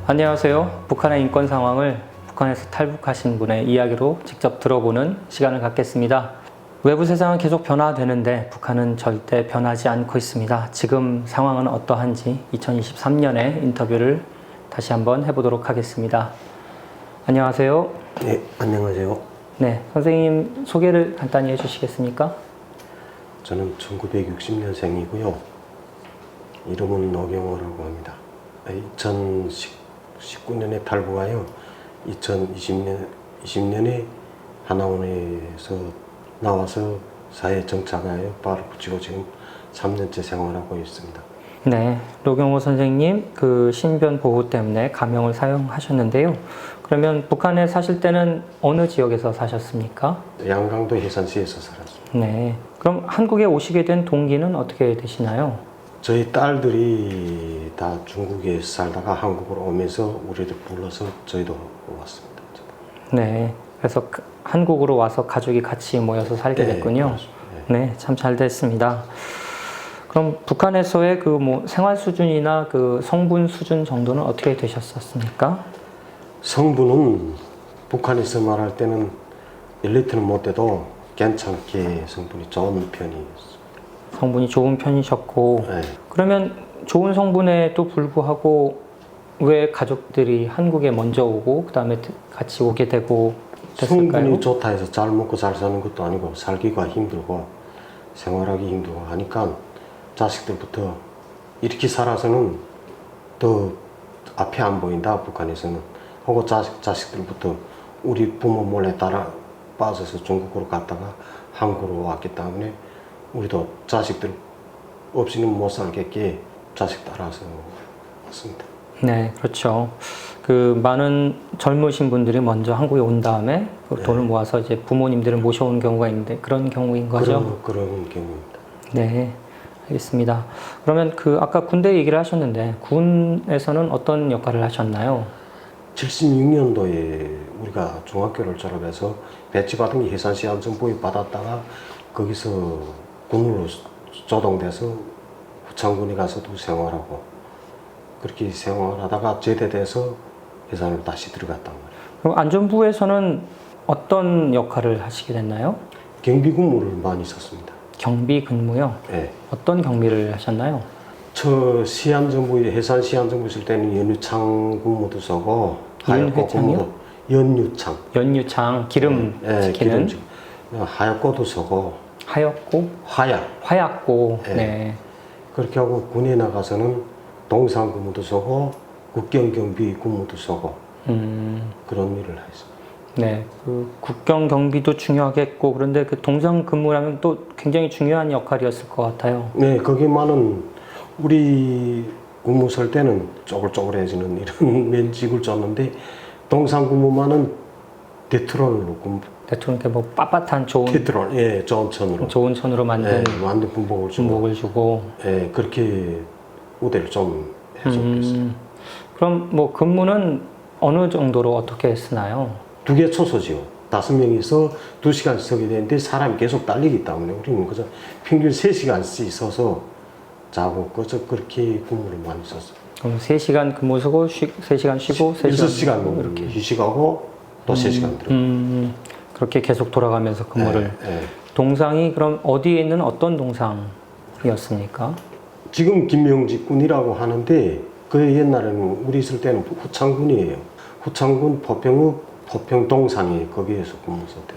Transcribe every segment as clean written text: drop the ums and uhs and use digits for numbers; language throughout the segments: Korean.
안녕하세요. 북한의 인권 상황을 북한에서 탈북하신 분의 이야기로 직접 들어보는 시간을 갖겠습니다. 외부 세상은 계속 변화되는데 북한은 절대 변하지 않고 있습니다. 지금 상황은 어떠한지 2023년에 인터뷰를 다시 한번 해보도록 하겠습니다. 안녕하세요. 네, 안녕하세요. 네, 선생님 소개를 간단히 해주시겠습니까? 저는 1960년생이고요. 이름은 노경호라고 합니다. 2019년에 탈북하여 2020년에 하나원에서 나와서 사회에 정착하여 발을 붙이고 지금 3년째 생활하고 있습니다. 네, 노경호 선생님 그 신변 보호 때문에 가명을 사용하셨는데요. 그러면 북한에 사실 때는 어느 지역에서 사셨습니까? 양강도 해산시에서 살았습니다. 네, 그럼 한국에 오시게 된 동기는 어떻게 되시나요? 저희 딸들이 다 중국에 살다가 한국으로 오면서 우리를 불러서 저희도 왔습니다. 네, 그래서 한국으로 와서 가족이 같이 모여서 살게 됐군요. 네, 참 잘 됐습니다. 그럼 북한에서의 그 생활 수준이나 그 성분 수준 정도는 어떻게 되셨었습니까? 성분은 북한에서 말할 때는 1리터는 못 돼도 괜찮게 성분이 좋은 편이었습니다. 성분이 좋은 편이셨고, 네. 그러면 좋은 성분에도 불구하고 왜 가족들이 한국에 먼저 오고 그 다음에 같이 오게 되고 됐을까요? 성분이 좋다 해서 잘 먹고 잘 사는 것도 아니고 살기가 힘들고 생활하기 힘들고 하니까 자식들부터 이렇게 살아서는 더 앞이 안 보인다 북한에서는 하고 자식들부터 우리 부모 몰래 따라 빠져서 중국으로 갔다가 한국으로 왔기 때문에 우리도 자식들 없이는 못 살겠기에 자식 따라서 왔습니다. 네, 그렇죠. 그 많은 젊으신 분들이 먼저 한국에 온 다음에 그 돈을 모아서 이제 부모님들을 모셔온 경우가 있는데 그런 경우인 거죠? 그런 경우입니다. 네, 알겠습니다. 그러면 그 아까 군대 얘기를 하셨는데 군에서는 어떤 역할을 하셨나요? 76년도에 우리가 중학교를 졸업해서 배치받은 게 해산시 안전부에 받았다가 거기서 군으로 조동돼서 후창군에 가서도 생활하고 그렇게 생활하다가 제대돼서 해산을 다시 들어갔단 말이에요. 그럼 안전부에서는 어떤 역할을 하시게 됐나요? 경비 근무를 많이 썼습니다. 경비 근무요? 네. 어떤 경비를 하셨나요? 저 시안정부에 해산 시안정부 있을 때는 연유창 근무도 서고 하얗고 근무도 연유창 기름 지키는 하얗고도 서고 하얗고 화약고 네. 네. 그렇게 하고 군에 나가서는 동상 근무도 서고 국경경비 근무도 서고 그런 일을 했습니다. 네, 그 국경 경비도 중요하겠고 그런데 그 동상 근무라면 또 굉장히 중요한 역할이었을 것 같아요. 네, 거기만은 우리 근무 설 때는 쪼글쪼글해지는 이런 면직을 줬는데 동상 근무만은 대트롤로 근무. 대통령 뭐 빳빳한 좋은 대트롤, 예, 좋은 천으로 만든 만든 군복을 주고, 예, 그렇게 우대를 좀 해줬겠어요. 그럼 뭐 근무는 어느 정도로 어떻게 쓰나요? 2개 초소지요. 5명이서 2시간 서게 되는데 사람이 계속 딸리기 때문에 우리는 그저 평균 3시간씩 서서 자고 그저 그렇게 근무를 많이 썼어요. 그럼 3시간 근무 서고 3시간 쉬고 6시간 이렇게 휴식하고 또 3시간 들어. 그렇게 계속 돌아가면서 근무를. 동상이 그럼 어디에 있는 어떤 동상이었습니까? 지금 김명직 군이라고 하는데 그 옛날에는 우리 있을 때는 후창군이에요. 후창군 포평동상이 거기에서 근무했습니다.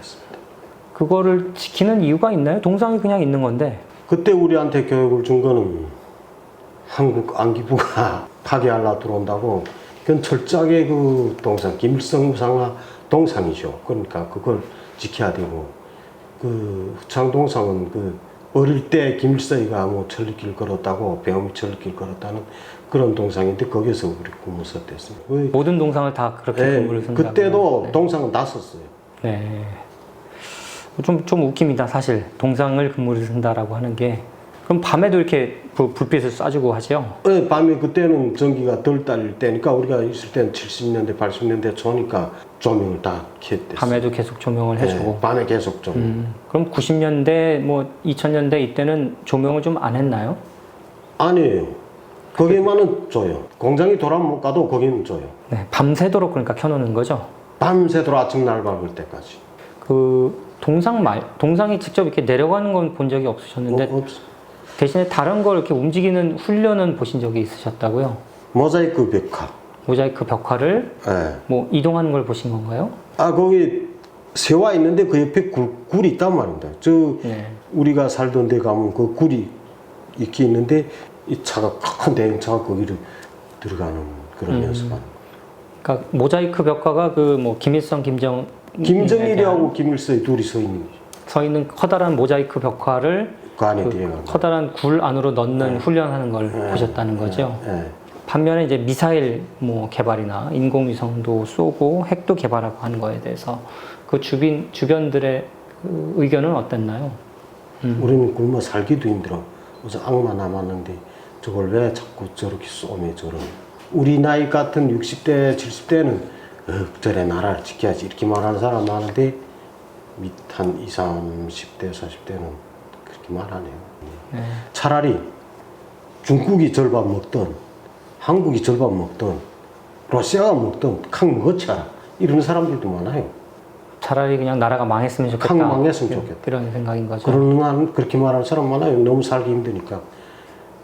그거를 지키는 이유가 있나요? 동상이 그냥 있는 건데. 그때 우리한테 교육을 준 거는 한국 안기부가 파괴하려 들어온다고 그건 철저하게 그 동상 김일성 우상화 동상이죠. 그러니까 그걸 지켜야 되고 그 후창동상은 그 어릴 때 김일성이가 뭐 천리길 걸었다고 배움이 천리길 걸었다는 그런 동상인데 거기서 우리 근무 썼댔습니다. 모든 동상을 다 그렇게 근무를 쓴다고요? 그때도 동상은 다 썼어요. 네. 좀 웃깁니다, 사실. 동상을 근무를 쓴다라고 하는 게. 그럼 밤에도 이렇게 불빛을 쏴주고 하죠? 네, 밤에 그때는 전기가 덜 딸릴 때니까 우리가 있을 때는 70년대, 80년대 초니까 조명을 다 켰댔어요. 밤에도 계속 조명을 해주고. 네, 밤에 계속 조명. 그럼 90년대, 2000년대 이때는 조명을 좀 안 했나요? 아니에요. 거기만은 줘요. 공장이 돌아오면 못 가도 거기는 줘요. 네, 밤새도록 그러니까 켜놓는 거죠. 밤새도록 아침 날 밝을 때까지. 그 동상이 직접 이렇게 내려가는 건 본 적이 없으셨는데 없어. 대신에 다른 걸 이렇게 움직이는 훈련은 보신 적이 있으셨다고요? 모자이크 벽화. 모자이크 벽화를 예. 뭐 이동하는 걸 보신 건가요? 아 거기 세와 있는데 그 옆에 굴이 있단 말입니다. 저 네. 우리가 살던 데 가면 그 굴이 이렇게 있는데 이 차가 큰 대형차가 거기를 들어가는 그런 연습하는. 그러니까 모자이크 벽화가 그 뭐 김일성, 김정일이하고 김일성이 둘이 서 있는 커다란 모자이크 벽화를 그 안에 들어가는. 커다란 굴 안으로 넣는 훈련하는 걸 보셨다는 거죠. 예. 반면에 이제 미사일 뭐 개발이나 인공위성도 쏘고 핵도 개발하고 하는 거에 대해서 그 주변들의 그 의견은 어땠나요? 우리는 굶어 살기도 힘들어. 그래서 악마 남았는데 저걸 왜 자꾸 저렇게 쏘매 저런. 우리 나이 같은 60대, 70대는 저래 나라를 지켜야지 이렇게 말하는 사람 많은데 밑 한 20, 30대, 40대는 그렇게 말하네요. 네. 차라리 중국이 절반 먹던 한국이 절반 먹던 러시아가 먹던 칵 먹어치아라 이런 사람들도 많아요. 차라리 그냥 나라가 망했으면 좋겠다. 칵 망했으면 좋겠다. 이런 생각인 거죠. 그런 그렇게 말하는 사람 많아요. 너무 살기 힘드니까.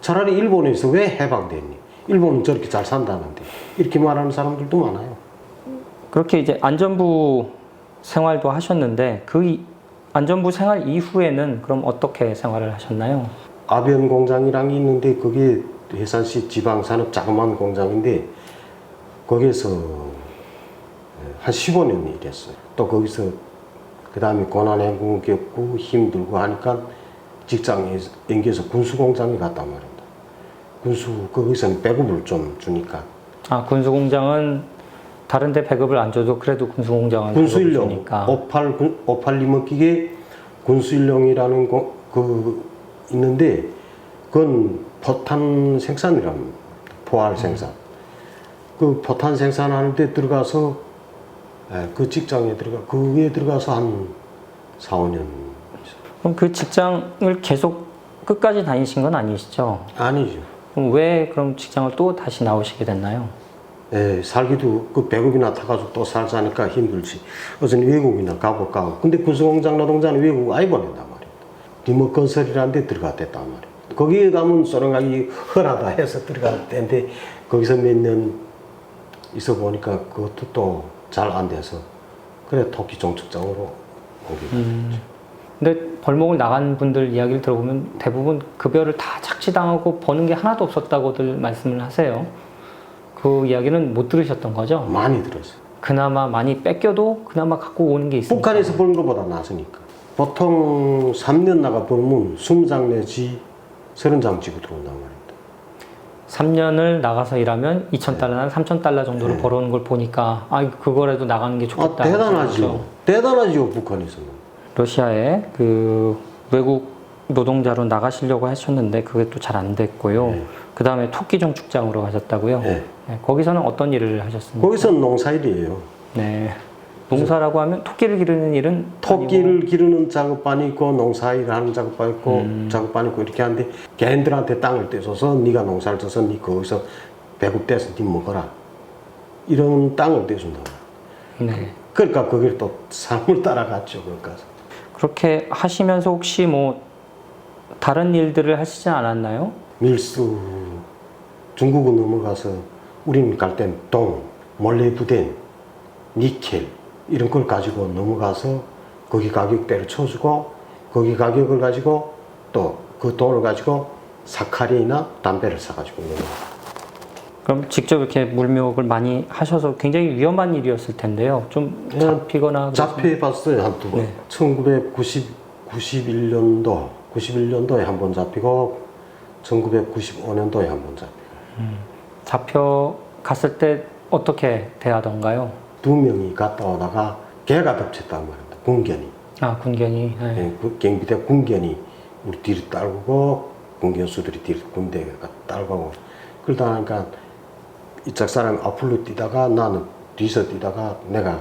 차라리 일본에서 왜 해방됐니? 일본은 저렇게 잘 산다는데 이렇게 말하는 사람들도 많아요. 그렇게 이제 안전부 생활도 하셨는데 그 안전부 생활 이후에는 그럼 어떻게 생활을 하셨나요? 아변 공장이랑 있는데 그게 해산시 지방산업 자그마한 공장인데 거기에서 한 15년 일했어요. 또 거기서 그 다음에 고난행군 겪고 힘들고 하니까 직장에 옮겨서 군수공장에 갔단 말입니다. 거기서는 배급을 좀 주니까. 아, 군수공장은 다른 데 배급을 안 줘도 그래도 군수공장은 군수일용, 주니까. 58 리모기계 군수일용이라는 그 있는데 그건 포탄 생산이랍니다. 포알 생산. 그 포탄 생산하는데 들어가서 그 직장에 그에 들어가서 한 4, 5년. 그럼 그 직장을 계속 끝까지 다니신 건 아니시죠? 아니죠. 그럼 왜 그럼 직장을 또 다시 나오시게 됐나요? 살기도 그 배급이나 타가지고 또 살자니까 힘들지. 어선 외국이나 가볼까 하고. 근데 군수공장 노동자는 외국 아예 보낸단 말이에요. 리모건설이라는 데 들어갔댔단 말이에요. 거기에 가면 소련각이 흔하다 해서 들어갔는데 거기서 몇 년 있어 보니까 그것도 또 잘 안 돼서 그래 토끼 종축장으로 오게 됐죠. 근데 벌목을 나간 분들 이야기를 들어보면 대부분 급여를 다 착취당하고 버는 게 하나도 없었다고들 말씀을 하세요. 그 이야기는 못 들으셨던 거죠? 많이 들었어요. 그나마 많이 뺏겨도 그나마 갖고 오는 게 있으니까. 북한에서 버는 것보다 낫으니까. 보통 3년 나가 벌면 20장 내지 30장 지고 들어온단 말입니다. 3년을 나가서 일하면 2,000달러나 3,000달러 정도를 벌어오는 걸 보니까 아 그거라도 나가는 게 좋겠다. 대단하죠. 대단하죠, 북한에서는. 러시아에 그 외국 노동자로 나가시려고 하셨는데 그게 또 잘 안 됐고요. 그 다음에 토끼 종축장으로 가셨다고요. 네. 네, 거기서는 어떤 일을 하셨습니까? 거기서는 농사일이에요. 네. 농사라고 하면 토끼를 기르는 일은 토끼를 기르는 작업반이 있고 농사일 하는 작업반이 있고 작업반이 있고 이렇게 하는데 개인들한테 땅을 떼줘서 네가 농사를 져서 네 거기서 배급돼서 네 먹어라 이런 땅을 떼준다. 네. 그러니까 거기를 또 삶을 따라갔죠. 거기까지. 그렇게 하시면서 혹시 뭐 다른 일들을 하시지 않았나요? 밀수 중국은 넘어가서 우리는 갈 땐 동, 몰래부덴, 니켈 이런 걸 가지고 넘어가서 거기 가격대를 쳐주고 거기 가격을 가지고 또 그 돈을 가지고 사카린이나 담배를 사가지고 넘어가. 그럼 직접 이렇게 물묘를 많이 하셔서 굉장히 위험한 일이었을 텐데요. 좀 잡히거나 잡혀봤어요 한 두 번. 네. 91년도에 한 번 잡히고 1995년도에 한 번 잡히고. 잡혀갔을 때 어떻게 대하던가요? 2명이 갔다 오다가 개가 덮쳤단 말입니다. 군견이. 아, 군견이. 네. 네, 그 경비대 군견이 우리 뒤를 따르고 군견수들이 뒤를 군대가 따르고 그러다 보니까 이쪽 사람이 앞으로 뛰다가 나는 뒤에서 뛰다가 내가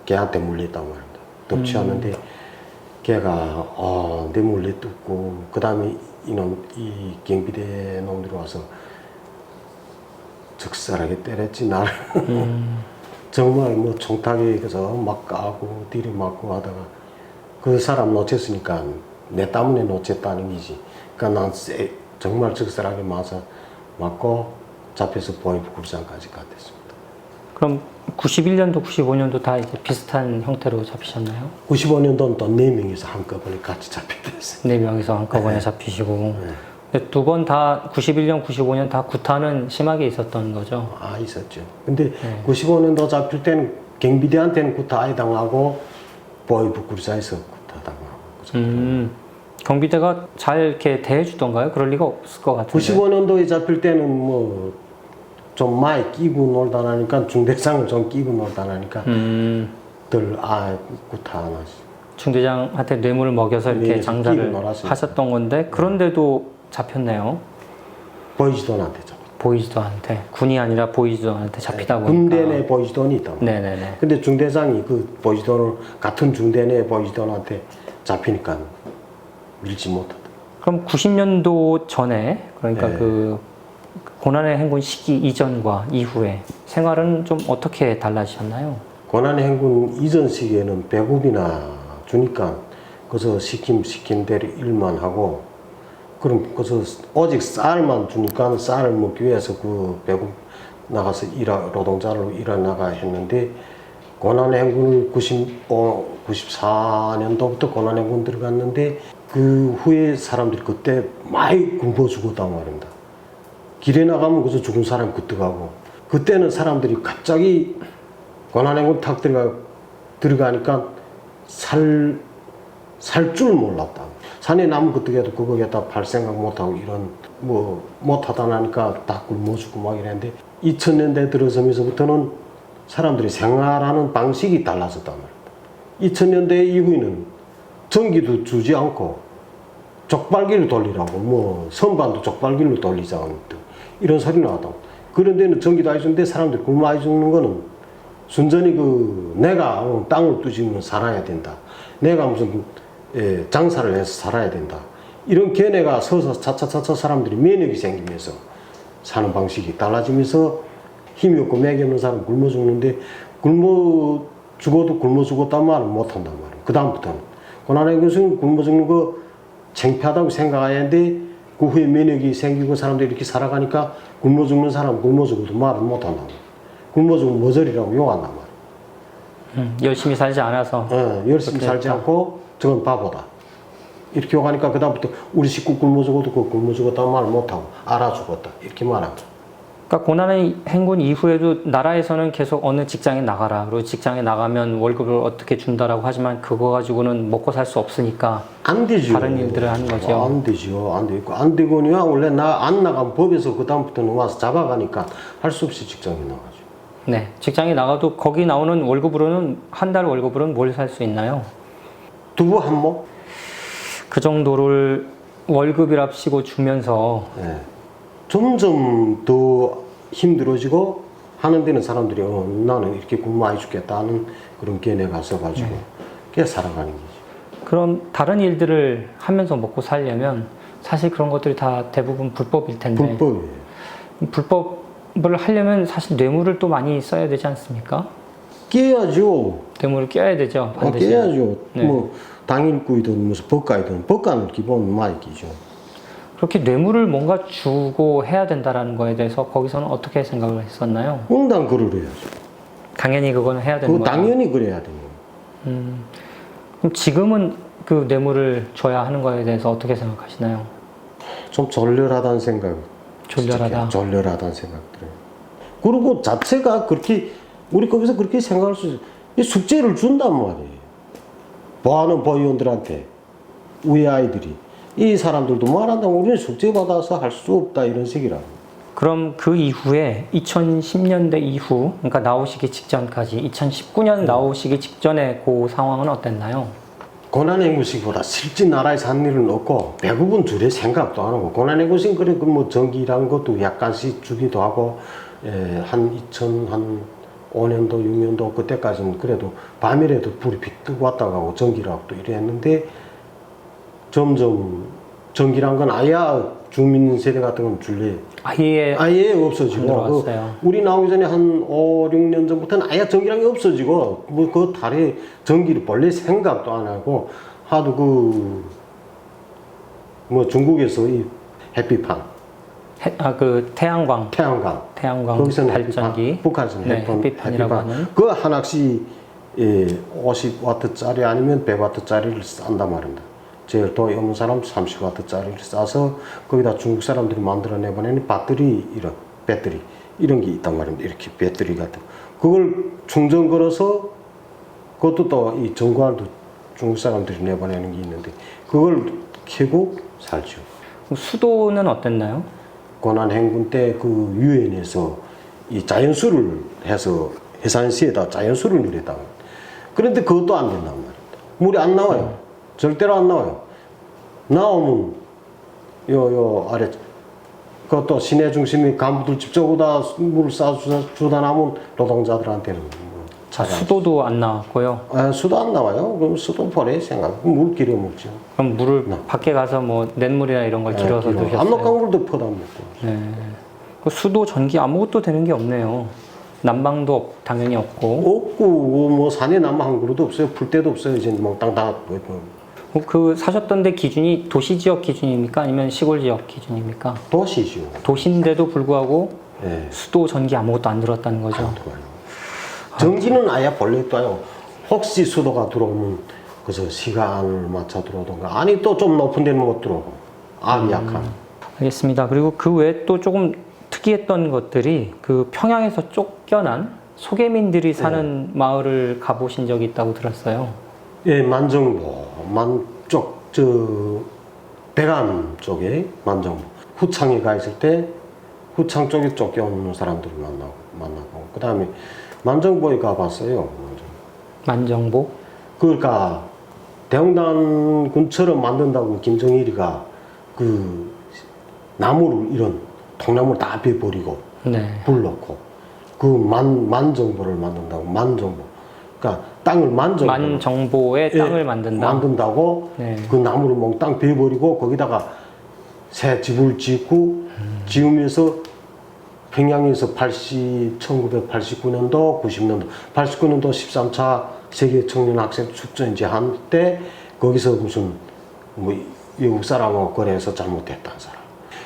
개한테 물렸단 말입니다. 덮치었는데 걔가 내 물려 뜯고 그 다음에 이 경비대 놈들이 와서 적절하게 때렸지 나를. 정말 뭐 총타기 그래서 막 까고 들이맞고 하다가 그 사람 놓쳤으니까 내 때문에 놓쳤다는 거지. 그러니까 난 정말 적절하게 맞고 잡혀서 보이부굴장까지 갔습니다. 그럼 91년도, 95년도 다 이제 비슷한 형태로 잡히셨나요? 95년도는 또 4명이서 한꺼번에 같이 잡혔어요. 4명이서 한꺼번에 잡히시고 두 번 다 91년, 95년 다 구타는 심하게 있었던 거죠? 아, 있었죠. 근데 95년도 잡힐 때는 경비대한테는 구타 아예 당하고 보이부굴장에서 구타 당하고. 경비대가 잘 이렇게 대해주던가요? 그럴 리가 없을 것 같은데. 95년도에 잡힐 때는 뭐 좀 많이 끼고 놀다 나니까 중대장을 좀 끼고 놀다 나니까 구타 안 하시. 중대장한테 뇌물을 먹여서 이렇게 네, 장사를 끼고 놀았어요. 하셨던 건데 그런데도 잡혔네요. 보이지도 않한테 잡혔. 보이지도 않대. 군이 아니라 보이지도 않한테 잡히다 보니까. 군대 내 보이지도는 있다. 네네네. 근데 중대장이 그 보이지도를 같은 중대 내 보이지도한테 잡히니까 밀지 못하다. 그럼 90년도 전에 그러니까 네. 그 고난의 행군 시기 이전과 이후에 생활은 좀 어떻게 달라지셨나요? 고난의 행군 이전 시기에는 배급이나 주니까 거기서 시킨 대로 일만 하고 그럼 거기서 오직 쌀만 주니까 쌀을 먹기 위해서 그 배급 나가서 노동자로 일하 나가 했는데 고난의 행군을 94년도부터 고난의 행군 들어갔는데 그 후에 사람들이 그때 많이 굶어 죽었단 말입니다. 길에 나가면 그래서 죽은 사람 그때가고 그때는 사람들이 갑자기 고난의 행군 탁 들어가니까 살 줄 몰랐다. 산에 나면 그때도 그거에다 팔 생각 못하고 이런 뭐 못하다 나니까 다 굶어 죽고 막 이랬는데 2000년대 들어서면서부터는 사람들이 생활하는 방식이 달라졌단 말이다. 2000년대 이후에는 전기도 주지 않고 족발기를 돌리라고 뭐 선반도 족발기로 돌리자고 이런 소리 나왔다. 그런 데는 전기도 안 주는데 사람들이 굶어 안 죽는 거는 순전히 내가 땅을 두시면 살아야 된다. 내가 무슨 장사를 해서 살아야 된다. 이런 견해가 서서 차차차차 사람들이 면역이 생기면서 사는 방식이 달라지면서 힘이 없고 맥이 없는 사람은 굶어 죽는데 굶어 죽었단 말은 못 한단 말이에요. 그 다음부터는 고난의 것은 굶어 죽는 거 창피하다고 생각해야 하는데 그 후에 면역이 생기고 사람들이 이렇게 살아가니까 굶어 죽는 사람 굶어 죽어도 말을 못 한단 말이에요. 굶어 죽으면 머저리라고 욕한단 말이에요. 열심히 살지 않아서. 열심히 살지 않고 저건 바보다. 이렇게 욕하니까 그 다음부터 우리 식구 굶어 죽어도 그 굶어 죽었다는 말을 못하고 알아 죽었다. 이렇게 말합니다. 그러니까 고난의 행군 이후에도 나라에서는 계속 어느 직장에 나가라. 그리고 직장에 나가면 월급을 어떻게 준다라고 하지만 그거 가지고는 먹고 살 수 없으니까 안 되죠. 다른 일들을 하는 거죠. 안 되죠. 안 되고 안 되거니와 원래 안 나가면 법에서 그 다음부터는 와서 잡아가니까 할 수 없이 직장에 나가죠. 네, 직장에 나가도 거기 나오는 월급으로는 한 달 월급으로는 뭘 살 수 있나요? 두부 한 몫? 그 정도를 월급이랍시고 주면서 네. 점점 더 힘들어지고 하는 데는 사람들이 나는 이렇게 굶어 많이 죽겠다는 그런 견해가 있어가지고 그게 살아가는 거죠. 그럼 다른 일들을 하면서 먹고 살려면 사실 그런 것들이 다 대부분 불법일 텐데 불법이에요. 불법을 하려면 사실 뇌물을 또 많이 써야 되지 않습니까? 깨야죠. 뇌물을 껴야 되죠, 반드시. 깨야죠. 네. 뭐 당일구이든 무슨 법가이든 법가는 기본 많이 끼죠. 그렇게 뇌물을 뭔가 주고 해야 된다라는 거에 대해서 거기서는 어떻게 생각을 했었나요? 응당 그를 해야죠. 당연히 그거는 해야 되는 그거 거죠. 당연히 그래야 돼요. 그럼 지금은 그 뇌물을 줘야 하는 거에 대해서 어떻게 생각하시나요? 좀 졸렬하다는 생각. 졸렬하다. 졸렬하다는 생각 들어요. 그리고 자체가 그렇게 우리 거기서 그렇게 생각할 수 있어요. 이 숙제를 준단 말이에요. 보하는 보위원들한테 우리 아이들이 이 사람들도 말한다면 우리는 숙제 받아서 할 수 없다 이런 식이라. 그럼 그 이후에 2010년대 이후, 그러니까 나오시기 직전까지 2019년 나오시기 직전에 그 상황은 어땠나요? 고난의 행군식보다 실제 나라에서 한 일은 없고 배급은 줄에 생각도 안 하고 고난의 행군식 그래 뭐 전기라는 것도 약간씩 주기도 하고 한 2005년도 6년도 그때까지는 그래도 밤이라도 불이 빗 뜨고 왔다 가고 전기라고 또 이랬는데 점점 전기란 건 아예 주민 세대 같은 건 줄래 아예 없어지고 안 들어왔어요. 우리 나오기 전에 한 5, 6년 전부터는 아예 전기랑이 없어지고 뭐 그 달에 전기를 본래 생각도 안 하고 하도 뭐 중국에서 이 햇빛판 그 태양광 거기서는 발전기, 햇빛판, 북한에서는 네, 햇빛판이라고 하는 그 하나씩 50와트짜리 아니면 100와트짜리를 싼단 말입니다. 제일 더 없는 사람 30와트짜리를 싸서 거기다 중국 사람들이 만들어내보내는 배터리 이런 게 있단 말입니다. 이렇게 배터리 같은 그걸 충전 걸어서 그것도 또 이 전구알도 중국 사람들이 내보내는 게 있는데 그걸 켜고 살죠. 수도는 어땠나요? 고난 행군 때 그 유엔에서 이 자연수를 해서 해산시에다 자연수를 누렸다. 그런데 그것도 안 된단 말입니다. 물이 안 나와요. 절대로 안 나와요. 나오면 요 아래 그것도 시내 중심의 간부들 집적으로다 물을 쏴주다 나면 노동자들한테는 수도도 안 나왔고요. 수도 안 나와요. 그럼 수도 버려야 생각. 물 길어 먹죠. 그럼 물을 밖에 가서 뭐 냇물이나 이런 걸 길어서 드셨어요? 압록강물도 퍼다 먹고. 네. 그 수도, 전기 아무것도 되는 게 없네요. 난방도 당연히 없고. 뭐 산에 남아 한 그루도 없어요. 풀 데도 없어요. 이제 뭐 땅 다. 그 사셨던 데 기준이 도시 지역 기준입니까? 아니면 시골 지역 기준입니까? 도시죠. 도시인데도 불구하고 네. 수도, 전기 아무것도 안 들었다는 거죠. 전기는 아예 본래 떠요. 혹시 수도가 들어오면 그래서 시간을 맞춰 들어오던가 아니 또 좀 높은 데는 못 들어오고 암이 약한. 알겠습니다. 그리고 그 외에 또 조금 특이했던 것들이 그 평양에서 쫓겨난 소개민들이 사는 마을을 가보신 적이 있다고 들었어요. 예, 만정보 대감 쪽에 만정보 후창에 가 있을 때 후창 쪽에 쫓겨오는 사람들을 만나고 그 다음에 만정보에 가봤어요. 만정보? 그러니까 대흥단 군처럼 만든다고 김정일이가 그 나무를 이런 통나무를 다 베버리고 네. 불 넣고 그 만정보를 만든다고 만정보 그러니까 땅을 만정보의 땅을 만든다고 네. 그 나무를 몽땅 베버리고 거기다가 새 집을 짓고 지으면서 평양에서 1989년도 90년도 89년도 13차 세계 청년 학생 축제 이제 한때 거기서 무슨 뭐 외국 사람하고 거래해서 잘못했다는 사람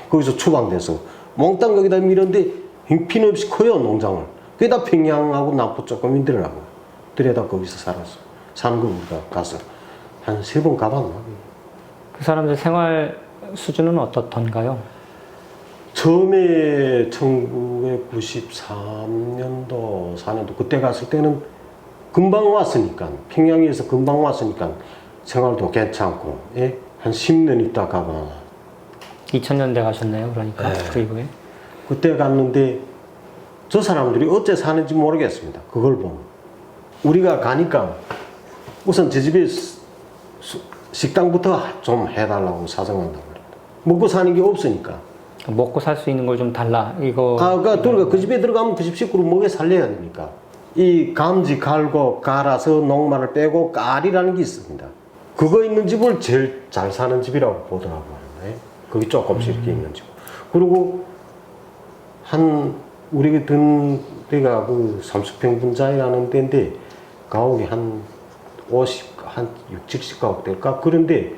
거기서 추방돼서 몽땅 거기다 밀었는데 형편없이 커요 농장을 거기다 평양하고 남부 조금인들하고 들여다 거기서 살았어 사는 거 우리가 가서 한 3번 가봤나. 그 사람들 생활 수준은 어떻던가요? 처음에 1993년도 4년도 그때 갔을 때는 금방 왔으니까 평양에서 금방 왔으니까 생활도 괜찮고 예? 한 10년 있다 가봐 2000년대 가셨나요? 그러니까 네. 그 이후에 그때 갔는데 저 사람들이 어째 사는지 모르겠습니다. 그걸 보면 우리가 가니까 우선 제 집에 식당부터 좀 해달라고 사정한단 말입니다. 먹고 사는 게 없으니까. 먹고 살 수 있는 걸 좀 달라 이거. 그러니까 그 집에 들어가면 그 집 식구를 먹여 살려야 되니까. 이 감지 갈고 갈아서 녹말을 빼고 깔이라는 게 있습니다. 그거 있는 집을 제일 잘 사는 집이라고 보더라고요. 네? 거기 조금씩 이렇게 있는 집. 그리고 우리가 든 데가 그 삼수평분자이라는 데인데 가옥이 한 60-70가옥 될까? 그런데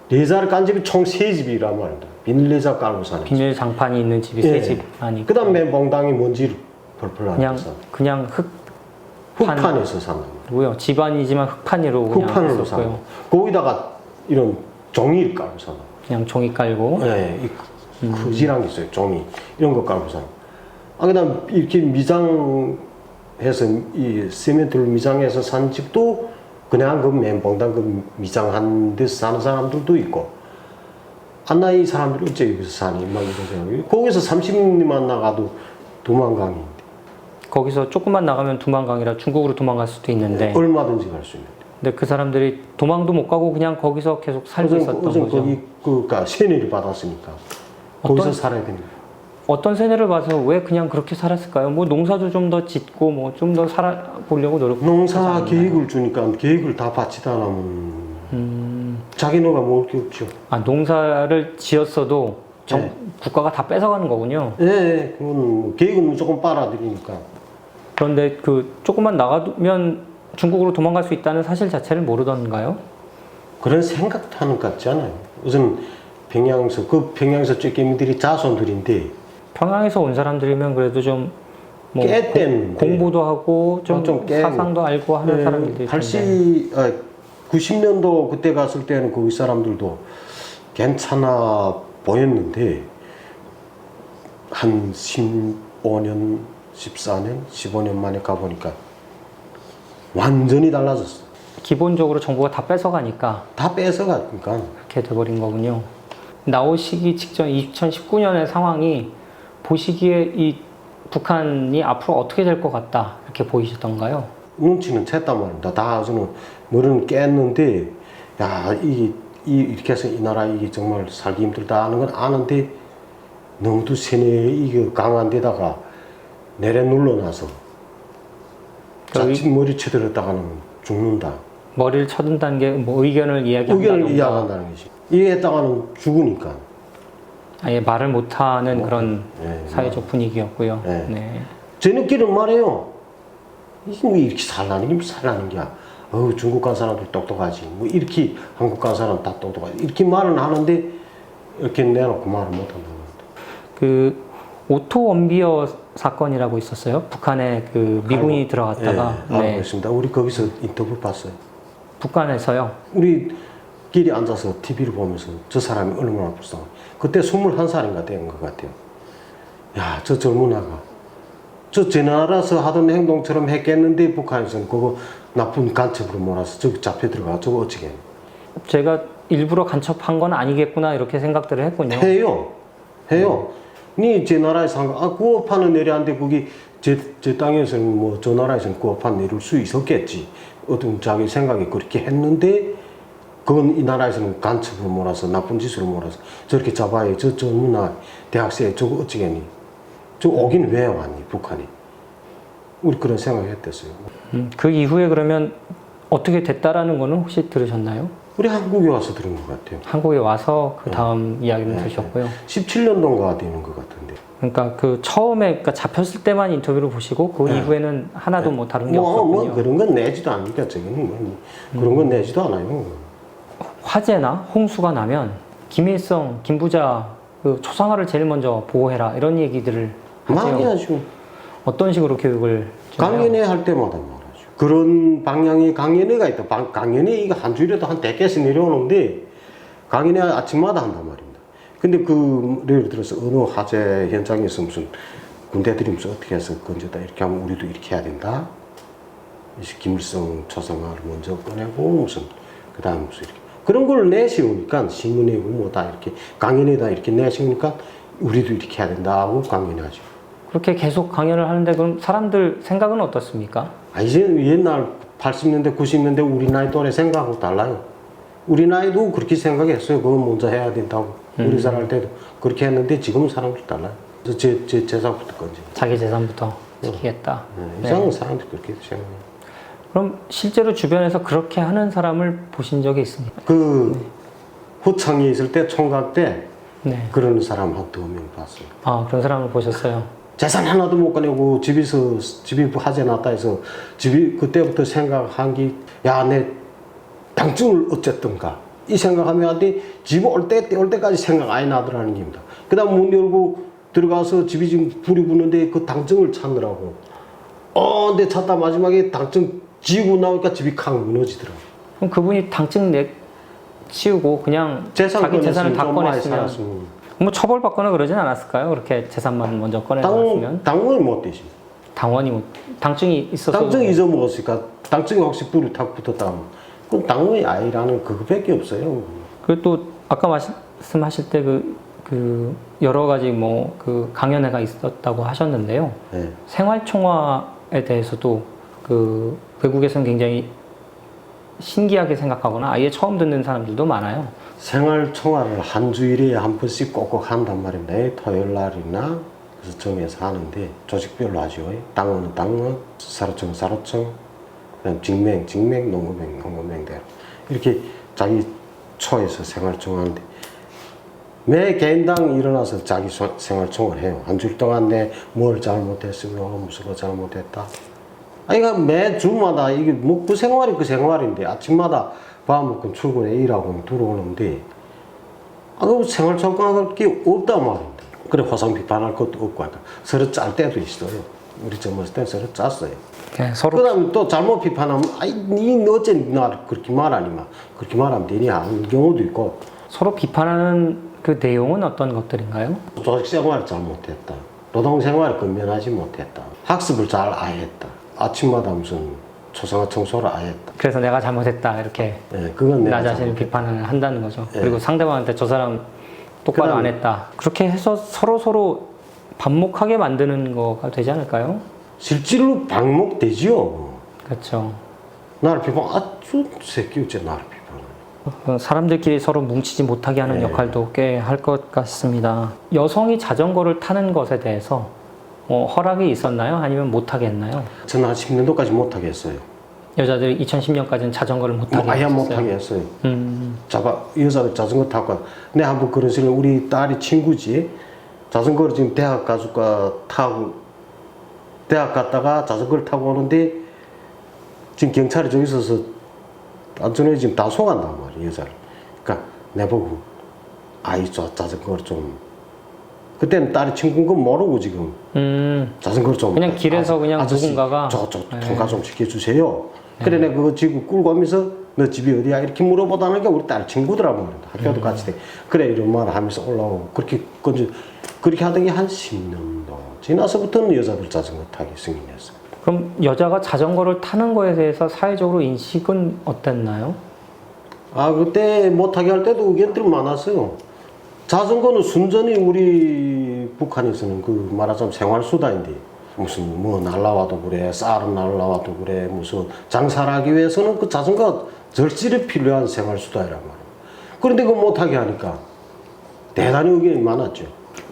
내자를 깐 집이 총 3집이란 말입니다. 비닐 내자 깔고 사는 비닐 장판이 있는 집이 예. 3집 아니고. 그 다음에 몽땅이 먼지를 펄펄 하면서 그냥 흙판에서 산다. 흙고요. 집안이지만 흙판으로 그냥 흙판으로 했었고요. 산다. 거기다가 이런 종이를 깔고 산다. 그냥 종이 깔고. 예, 이 크지랑 있어요. 종이 이런 거 깔고 산다. 그다음 이렇게 미장해서 이 시멘트를 미장해서 산 집도 그냥 그 맨봉당 그 미장한 데서 사는 사람들도 있고. 이 사람들이 어째 여기서 사니? 막 이런 생각이. 거기서 30년만 나가도 두만강인데. 거기서 조금만 나가면 두만강이라 중국으로 도망갈 수도 있는데. 얼마든지 갈 수 있는데. 근데 그 사람들이 도망도 못 가고 그냥 거기서 계속 살고 있었던 거죠. 거기 그러니까 세뇌를 받았으니까 거기서 살아야 됩니다. 어떤 세뇌를 봐서 왜 그냥 그렇게 살았을까요? 뭐 농사도 좀 더 짓고 뭐 좀 더 살아보려고 노력. 농사 계획을 주니까 계획을 다 바치다 나면 자기네가 먹을 게 없죠. 아, 농사를 지었어도 네. 국가가 다 뺏어가는 거군요. 예, 그건 계획은 무조건 빨아들이니까. 그런데 그 조금만 나가면 중국으로 도망갈 수 있다는 사실 자체를 모르던가요? 그런 생각도 하는 것 같지 않아요? 우선 평양에서 그 평양에서 쬐개미들이 자손들인데 평양에서 온 사람들이면 그래도 좀 뭐 깼대는데 공부도 하고 좀 깼고. 사상도 알고 하는 사람들이 90년도 그때 갔을 때는 거기 사람들도 괜찮아 보였는데 한 15년, 14년, 15년 만에 가보니까 완전히 달라졌어. 기본적으로 정부가 다 뺏어가니까 다 뺏어가니까. 그렇게 돼버린 거군요. 나오시기 직전 2019년의 상황이 보시기에 이 북한이 앞으로 어떻게 될 것 같다 이렇게 보이시던가요? 눈치는 챘단 말입니다. 다 저는 머리는 깼는데, 야, 이렇게 해서 이 나라 이게 정말 살기 힘들다 하는 건 아는데, 너무도 세뇌 이게 강한 데다가 내려 눌러놔서 자칫 머리 쳐들었다가는 죽는다. 머리를 쳐든다는 게 뭐 의견을 이야기한다던가 의견을 이야기한다는 것이. 이해했다가는 죽으니까. 아예 말을 못하는 그런 네, 사회적 분위기였고요. 네. 네. 저녁끼리는 말해요. 이게 왜 이렇게 살라는 게야. 중국 간 사람들 똑똑하지. 뭐 이렇게 한국 간 사람 다 똑똑하지. 이렇게 말은 하는데 이렇게 내놓고 말을 못한다는 겁니다. 그 오토 원비어 사건이라고 있었어요. 북한에 그 미군이 들어갔다가 네, 알고 있습니다. 우리 거기서 인터뷰 봤어요. 북한에서요. 우리끼리 앉아서 TV를 보면서 저 사람이 얼마나 불쌍해. 그때 21살인가 된 것 같아요. 야, 저 젊은 아가 제 나라에서 하던 행동처럼 했겠는데 북한에서는 그거 나쁜 간첩으로 몰아서 저기 잡혀 들어가. 저거 어찌게 제가 일부러 간첩한 건 아니겠구나 이렇게 생각들을 했군요. 해요. 니 제 나라에서 한 거, 구호판은 내려는데 거기 제 땅에서는 뭐 저 나라에서는 구호판 내릴 수 있었겠지. 어떤 자기 생각이 그렇게 했는데 그건 이 나라에서는 간첩으로 몰아서 나쁜 짓으로 몰아서 저렇게 잡아야 저 젊은 대학생 저거 어찌겠니? 저 오긴 왜 왔니 북한이? 우리 그런 생각했댔어요. 그 이후에 그러면 어떻게 됐다라는 거는 혹시 들으셨나요? 우리 한국에 와서 들은 것 같아요. 한국에 와서 그 다음 이야기는 들으셨고요. 17년도인가 되는 것 같은데. 그러니까 그 처음에 그러니까 잡혔을 때만 인터뷰를 보시고 그 이후에는 하나도 뭐 다른 게 없었군요. 뭐 그런 건 내지도 않으니까 저기는 뭐 그런 건 내지도 않아요. 화재나 홍수가 나면 김일성, 김부자 그 초상화를 제일 먼저 보호해라 이런 얘기들을 많이 하죠. 하죠. 어떤 식으로 교육을 주나요? 강연회 할 때마다 말하죠. 그런 방향의 강연회가 있다. 강연회 이거 한 주일에도 한 100개씩 내려오는데 강연회 아침마다 한단 말입니다. 근데 그 예를 들어서 어느 화재 현장에서 무슨 군대들이 무슨 어떻게 해서 건져다 이렇게 하면 우리도 이렇게 해야 된다. 김일성 초상화를 먼저 꺼내고 무슨 그 다음 무슨 이렇게 그런 걸 내세우니까 신문에 뭐 다 이렇게 강연에다 이렇게 내세우니까 우리도 이렇게 해야 된다 하고 강연하죠. 그렇게 계속 강연을 하는데 그럼 사람들 생각은 어떻습니까? 이제 옛날 80년대 90년대 우리 나이 또래 생각하고 달라요. 우리 나이도 그렇게 생각했어요. 그건 먼저 해야 된다고. 우리 살할 때도 그렇게 했는데 지금은 사람들이 달라요. 제 재산부터 건지. 자기 재산부터 지키겠다. 이상은 사람들이 그렇게 생각해요. 그럼 실제로 주변에서 그렇게 하는 사람을 보신 적이 있습니까? 호창에 있을 때 총각 때 네. 그런 사람 한 2명 봤어요. 아, 그런 사람을 보셨어요? 재산 하나도 못 꺼내고 집이 화재 났다 해서 집이 그때부터 생각한 게 야, 내 당증을 어쨌든가 이 생각하면 안 돼. 집 올 때까지 생각 아예 나더라는 겁니다. 그 다음 문 열고 들어가서 집이 지금 불이 붙는데 그 당증을 찾느라고 근데 찾다 마지막에 당증 지우고 나오니까 집이 칵 무너지더라고. 그럼 그분이 당증 치우고 그냥 자기 재산을 다 꺼냈으면 뭐 처벌받거나 그러진 않았을까요? 그렇게 재산만 먼저 꺼내놨으면 당원이 못 되지. 당원이 당증이 있어서 당증이 잊어먹었으니까 당증이 혹시 불이 탁 붙었다 하면 그럼 당원이 아니라는 그거밖에 없어요. 그리고 또 아까 말씀하실 때 그 여러 가지 뭐 그 강연회가 있었다고 하셨는데요. 네. 생활총화에 대해서도 그 외국에서는 굉장히 신기하게 생각하거나 아예 처음 듣는 사람들도 많아요. 생활총화를 한 주일에 한 번씩 꼭꼭 한단 말입니다. 토요일 날이나 그래서 정해서 하는데 조직별로 하죠. 당원은 당원, 사로청, 사로청, 그다음 직맹, 농구맹, 농구맹대로 이렇게 자기 초에서 생활총하는데 매 개인당 일어나서 자기 생활총을 해요. 한 주 동안 내 뭘 잘못했으며 무슨 거 잘못했다. 아니, 매 주마다 이게 뭐 그 생활이 그 생활인데 아침마다 밥 먹고 출근해 일하고 들어오는데 그 생활총할 게 없단 말인데. 그래 화상 비판할 것도 없고 하니까 서로 짤 때도 있어요. 우리 젊었을 때 서로 짰어요. 네, 서로 그다음에 또 잘못 비판하면 아이 니 어째 나를 그렇게 말하니만 그렇게 말하면 되니 하는 경우도 있고 서로 비판하는 그 내용은 어떤 것들인가요? 조직 생활을 잘못했다. 노동 생활을 건면하지 못했다. 학습을 잘 안 했다. 아침마다 무슨 초상화 청소를 안 했다. 그래서 내가 잘못했다 이렇게 예, 그건 나 내가 자신을 비판을 한다는 거죠. 예. 그리고 상대방한테 저 사람 똑바로 안 했다. 그렇게 해서 서로 반목하게 만드는 거가 되지 않을까요? 실제로 방목되지요. 그렇죠. 나를 비판 아주 새끼 어째 나를 비판하냐. 사람들끼리 서로 뭉치지 못하게 하는 네. 역할도 꽤 할 것 같습니다. 여성이 자전거를 타는 것에 대해서 허락이 있었나요? 아니면 못하게 했나요? 저는 한 10년도까지 못하게 했어요. 여자들이 2010년까지는 자전거를 못하게 아예 했었어요. 못하게 했어요. 여자가 자전거 타고 내 한번 그런 소리 우리 딸이 친구지 자전거를 지금 대학 가줄까 타고 대학 갔다가 자전거를 타고 오는데 지금 경찰이 저기 있어서 안전에 지금 다 속았단 말이야 여자를. 그러니까 내보고 아이 저 자전거를 좀 그때는 딸이 친구인 건 모르고 지금 자전거를 좀 그냥 길에서 그냥 아저씨, 누군가가 저 통과 좀 시켜주세요. 그래 내가 그거 지고 끌고 가면서 너 집이 어디야 이렇게 물어보다는 게 우리 딸 친구더라고 말이야. 학교도 같이 돼. 그래 이런 말을 하면서 올라오고 그렇게 그렇게 하던 게 한 10년도 지나서부터는 여자들 자전거 타기 승인했어요. 그럼 여자가 자전거를 타는 거에 대해서 사회적으로 인식은 어땠나요? 아 그때 못하게 할 때도 의견들이 많았어요. 자전거는 순전히 우리 북한에서는 그 말하자면 생활수단인데 무슨 뭐 날라와도 그래 쌀은 날라와도 그래 무슨 장사를 하기 위해서는 그 자전거가 절실히 필요한 생활수단이란 말이에요. 그런데 그거 못하게 하니까 대단히 의견이 많았죠.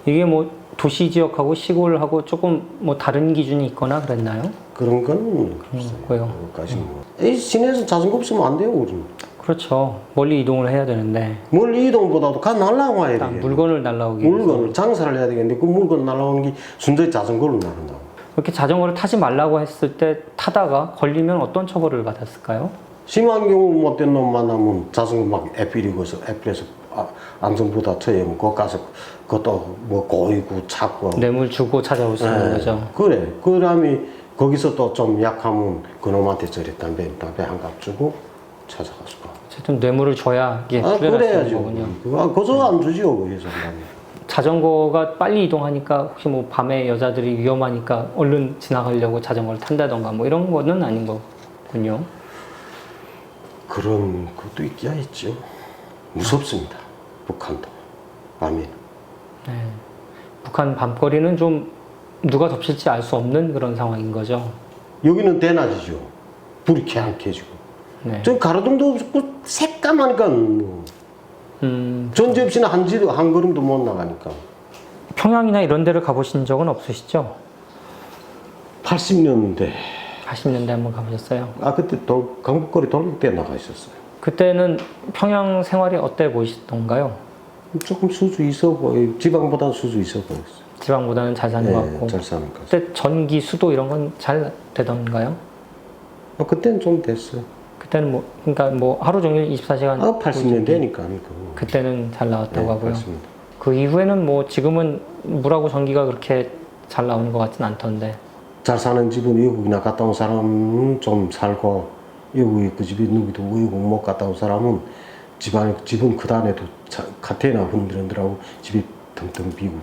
이게 뭐 도시 지역하고 시골하고 조금 뭐 다른 기준이 있거나 그랬나요? 그런 건 없고요. 그까지 뭐. 이 시내에서 자전거 없으면 안 돼요 우리는. 그렇죠. 멀리 이동을 해야 되는데 멀리 이동보다도 가 날라와야 딱 돼. 물건을 날라오기 위해서 물건을 장사를 해야 되겠는데 그 물건 날라오는 게 순전히 자전거로 날아온다고. 그렇게 자전거를 타지 말라고 했을 때 타다가 걸리면 어떤 처벌을 받았을까요? 심한 경우 못된 놈 만나면 자전거 막 애필이고서 애필에서 안전보다 처해면 거 가서 그것도 뭐 고이고 찾고 뇌물 주고 찾아올 수 있는 거죠. 그래 그 다음에 거기서 또 좀 약하면 그놈한테 저리 담배 한 갑 주고 찾아가서 어쨌든 뇌물을 줘야 이게 풀려날 수 있는 그래야죠. 거군요. 그저 안 주지요 그 사람이. 자전거가 빨리 이동하니까 혹시 뭐 밤에 여자들이 위험하니까 얼른 지나가려고 자전거를 탄다던가 뭐 이런 거는 아닌 거군요. 그런 것도 있기야 있죠. 무섭습니다. 북한도 밤에는. 네. 북한 밤거리는 좀 누가 덮칠지 알 수 없는 그런 상황인 거죠. 여기는 대낮이죠. 불이 쾌한켜지고. 네. 저 가로등도 없고 새까마니까 뭐. 전지 없이는 한 걸음도 못 나가니까. 평양이나 이런 데를 가보신 적은 없으시죠? 80년대. 80년대 한번 가보셨어요? 아 그때 강북거리 돌릴 때 나가 있었어요. 그때는 평양 생활이 어때 보이시던가요? 조금 수주 있어 보여. 지방보다 수주 있어 보였어요. 지방보다는 잘 사는 것 같고. 잘 사는 것 같아요. 그때 전기, 수도 이런 건 잘 되던가요? 그때는 좀 됐어요. 그때는 뭐 그러니까 뭐 하루 종일 24시간 80년대니까. 그때는 잘 나왔다고 하고요. 맞습니다. 그 이후에는 뭐 지금은 물하고 전기가 그렇게 잘 나오는 것 같진 않던데. 잘 사는 집은 외국이나 갔다 온 사람은 좀 살고 외국에 그 집에 누구도 외국 못 갔다 온 사람은 집은 크다네도 카테나 흔들흔들하고 집이 텅텅 비고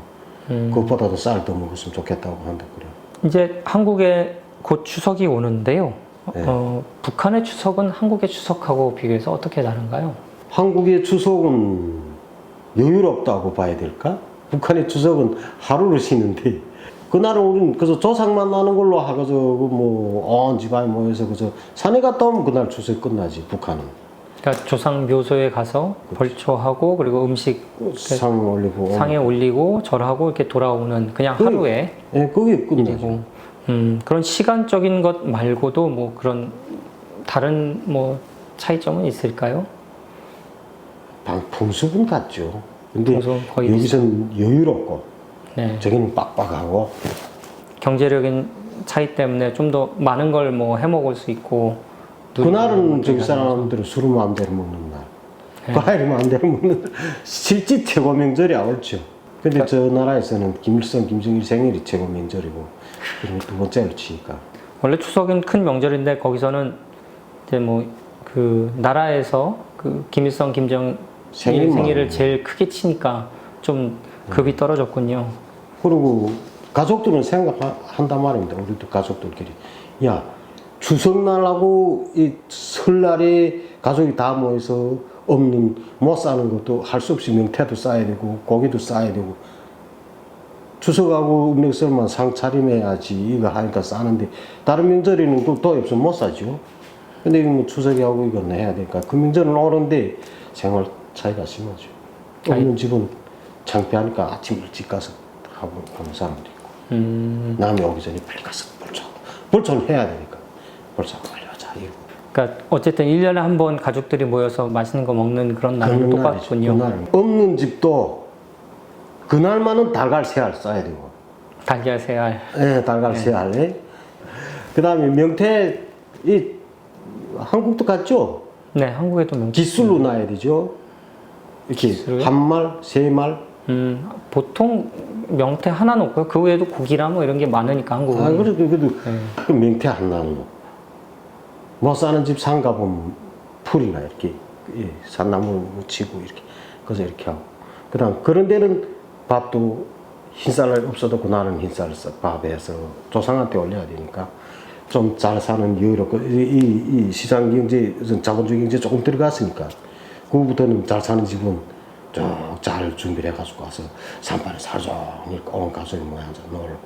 그것보다도 쌀 더 먹었으면 좋겠다고 한다 그래요. 이제 한국에 곧 추석이 오는데요. 네. 북한의 추석은 한국의 추석하고 비교해서 어떻게 다른가요? 한국의 추석은 여유롭다고 봐야 될까? 북한의 추석은 하루를 쉬는데 그날은 우리는 그저 조상만 나는 걸로 하고서 온 집안에 모여서 그저 산에 갔다 오면 그날 추석이 끝나지 북한은. 그러니까 조상 묘소에 가서 벌초하고 그리고 음식 상에 올리고 상에 올리고 절하고 이렇게 돌아오는 그냥 하루에 예, 그게 끝나죠. 일이고 그런 시간적인 것 말고도 뭐 그런 다른 뭐 차이점은 있을까요? 풍수분 같죠. 근데 풍수분 거의 여기서는 여유롭고 네. 저기는 빡빡하고 경제력인 차이 때문에 좀 더 많은 걸 뭐 해먹을 수 있고 그날은 저기 사람들은 술을 마음대로 먹는 날, 과일을 마음대로 먹는 날, 실제 최고 명절이 옳죠. 근데 저 나라에서는 김일성, 김정일 생일이 최고 명절이고 그러면 두 번째로 치니까. 원래 추석은 큰 명절인데 거기서는 이제 뭐 그 나라에서 그 김일성, 김정일 생일을 제일 크게 치니까 좀 급이 떨어졌군요. 그리고 가족들은 생각한단 말입니다. 우리도 가족들끼리. 야, 추석날하고 이 설날에 가족이 다 모여서 없는, 못 사는 것도 할 수 없이 명태도 싸야 되고, 고기도 싸야 되고, 추석하고 음력설만 상 차림해야지 이거 하니까 싸는데, 다른 명절에는 그 돈이 없으면 못 사죠. 근데 이거 뭐 추석하고 이건 해야 되니까, 그 명절은 오는데 생활 차이가 심하죠. 없는 집은 창피하니까 아침 일찍 가서 하고 하는 사람도 있고, 남이 오기 전에 빨리 가서 불촌 해야 되니까, 불촌 빨리 하자. 이거. 그러니까 어쨌든 1년에 한 번 가족들이 모여서 맛있는 거 먹는 그런 날은 똑같군요. 그날은. 없는 집도 그날만은 달걀 새알 써야 되고. 달걀, 새알. 예, 달걀 새알. 그 다음에 명태, 한국도 같죠? 네, 한국에도 명태. 기술로 놔야 되죠. 이렇게 기술로요? 한 말, 세 말. 보통 명태 하나 놓고요. 그 외에도 고기랑 뭐 이런 게 많으니까 한국은. 아, 그래도 그 명태 하나 놓고. 못 사는 집 상가 보면 풀이가 이렇게 산나물 묻히고 이렇게 그래서 이렇게 하고 그다음 그런 데는 밥도 흰쌀 없어도 그날은 흰쌀 밥에서 조상한테 올려야 되니까 좀 잘 사는 여유롭고 이 시장 경제 자본주의 경제 조금 들어갔으니까 그부터는 잘 사는 집은 쭉 잘 준비를 해가지고 가서 산판에 살종일 온 가족이 모여서 놀고.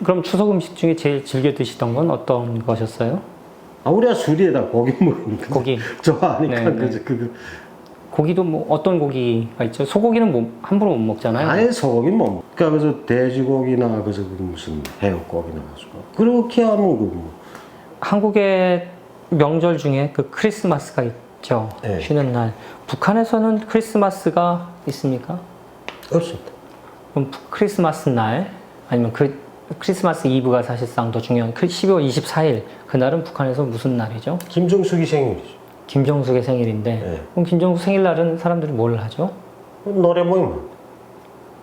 그럼 추석 음식 중에 제일 즐겨 드시던 건 어떤 것이었어요? 아, 우리가 술에다 고기 먹으니까 고기 좋아하니까 네, 그거. 고기도 뭐 어떤 고기가 있죠? 소고기는 뭐 함부로 못 먹잖아요. 아예 소고기 못 먹. 그러니까 그래서 돼지고기나 그래서 무슨 해육고기나 가지고 그렇게 하면 뭐. 한국의 명절 중에 그 크리스마스가 있죠. 네. 쉬는 날. 북한에서는 크리스마스가 있습니까? 없습니다. 그럼 크리스마스 날 아니면 크리스마스 이브가 사실상 더 중요한 12월 24일 그날은 북한에서 무슨 날이죠? 김정숙이 생일이죠. 김정숙의 생일인데 네. 그럼 김정숙 생일날은 사람들이 뭘 하죠? 노래 모임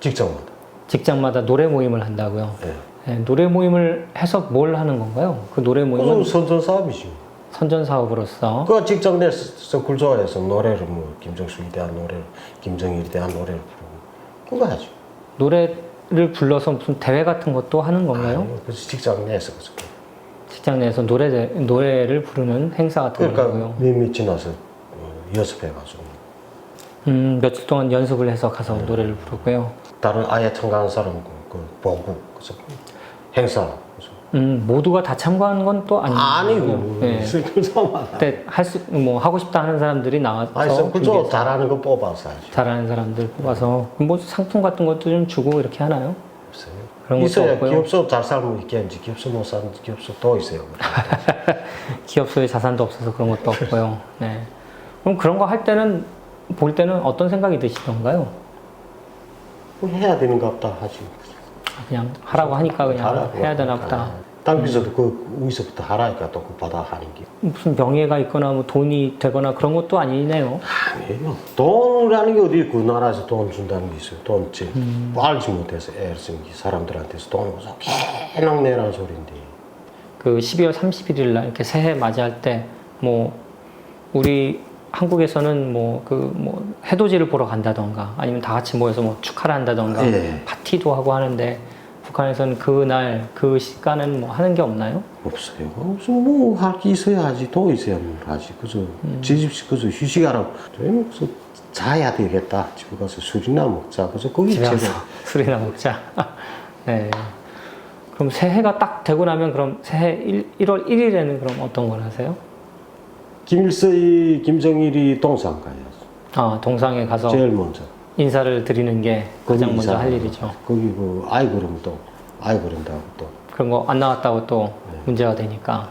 직장마다. 직장마다 노래 모임을 한다고요. 네. 네, 노래 모임을 해서 뭘 하는 건가요? 그 노래 모임은 선전 사업이죠. 선전 사업으로서 그 직장 내에서 글 좋아해서 노래를 뭐 김정숙에 대한 노래를 김정일에 대한 노래를 부르고 그거 하죠. 노래를 불러서 무슨 대회 같은 것도 하는 건가요? 그래서 직장 내에서 그죠. 직장 내에서 노래를 부르는 행사 같은 그러니까 거고요. 몇몇 지나서 연습해가지고 며칠 동안 연습을 해서 가서 노래를 부르고요. 다른 아예 참가하는 사람 그 보고 그래서 행사. 그래서. 모두가 다 참가하는 건 또 아니고. 네. 그때 뭐 하고 싶다 하는 사람들이 나와서 아니, 그죠. 잘하는 거 뽑아서 하죠. 잘하는 사람들 뽑아서 뭐 상품 같은 것도 좀 주고 이렇게 하나요? 없어요. 그런 것도 있어야 없고요. 기업소 잘 살면 있겠지. 기업소 못 사는 기업소 또 있어요. 기업소에 자산도 없어서 그런 것도 없고요. 네. 그럼 그런 거 할 때는 볼 때는 어떤 생각이 드시던가요? 뭐 해야 되는 것 같다 하지. 그냥 하라고 하니까 그냥 해야 되나 보다. 땅에서도 그 위서부터 하라니까 또 그 받아 하는 게. 무슨 명예가 있거나 뭐 돈이 되거나 그런 것도 아니네요. 아니에요. 돈이라는 게 어디 그 나라에서 돈 준다는 게 있어요. 돈 제 알지 못해서 애를 쓰는 게 사람들한테서 돈을 벌어 개랑 내라는 소리인데. 그 12월 31일 날 이렇게 새해 맞이할 때 뭐 우리 한국에서는 뭐 해돋이를 보러 간다던가 아니면 다 같이 모여서 뭐 축하를 한다던가 예. 파티도 하고 하는데 북한에서는 그날 그 시간은 뭐 하는 게 없나요? 없어요. 무슨 뭐 할 게 있어야지. 돈 있어야 하지. 그래서 지집시 그래서 휴식하라고. 그래서 자야 되겠다. 집에 가서 술이나 먹자. 그래서 거기 집에 가서 술이나 먹자. 네. 그럼 새해가 딱 되고 나면 그럼 새해 1월 1일에는 그럼 어떤 걸 하세요? 김일성이 김정일이 동상 가야죠. 아, 동상에 가서 제일 먼저. 인사를 드리는 게 가장 먼저 할 인사를 일이죠. 거기 그 아이 그럼 또 아이 그런다고 또. 그런 거 안 나왔다고 또 문제가 되니까.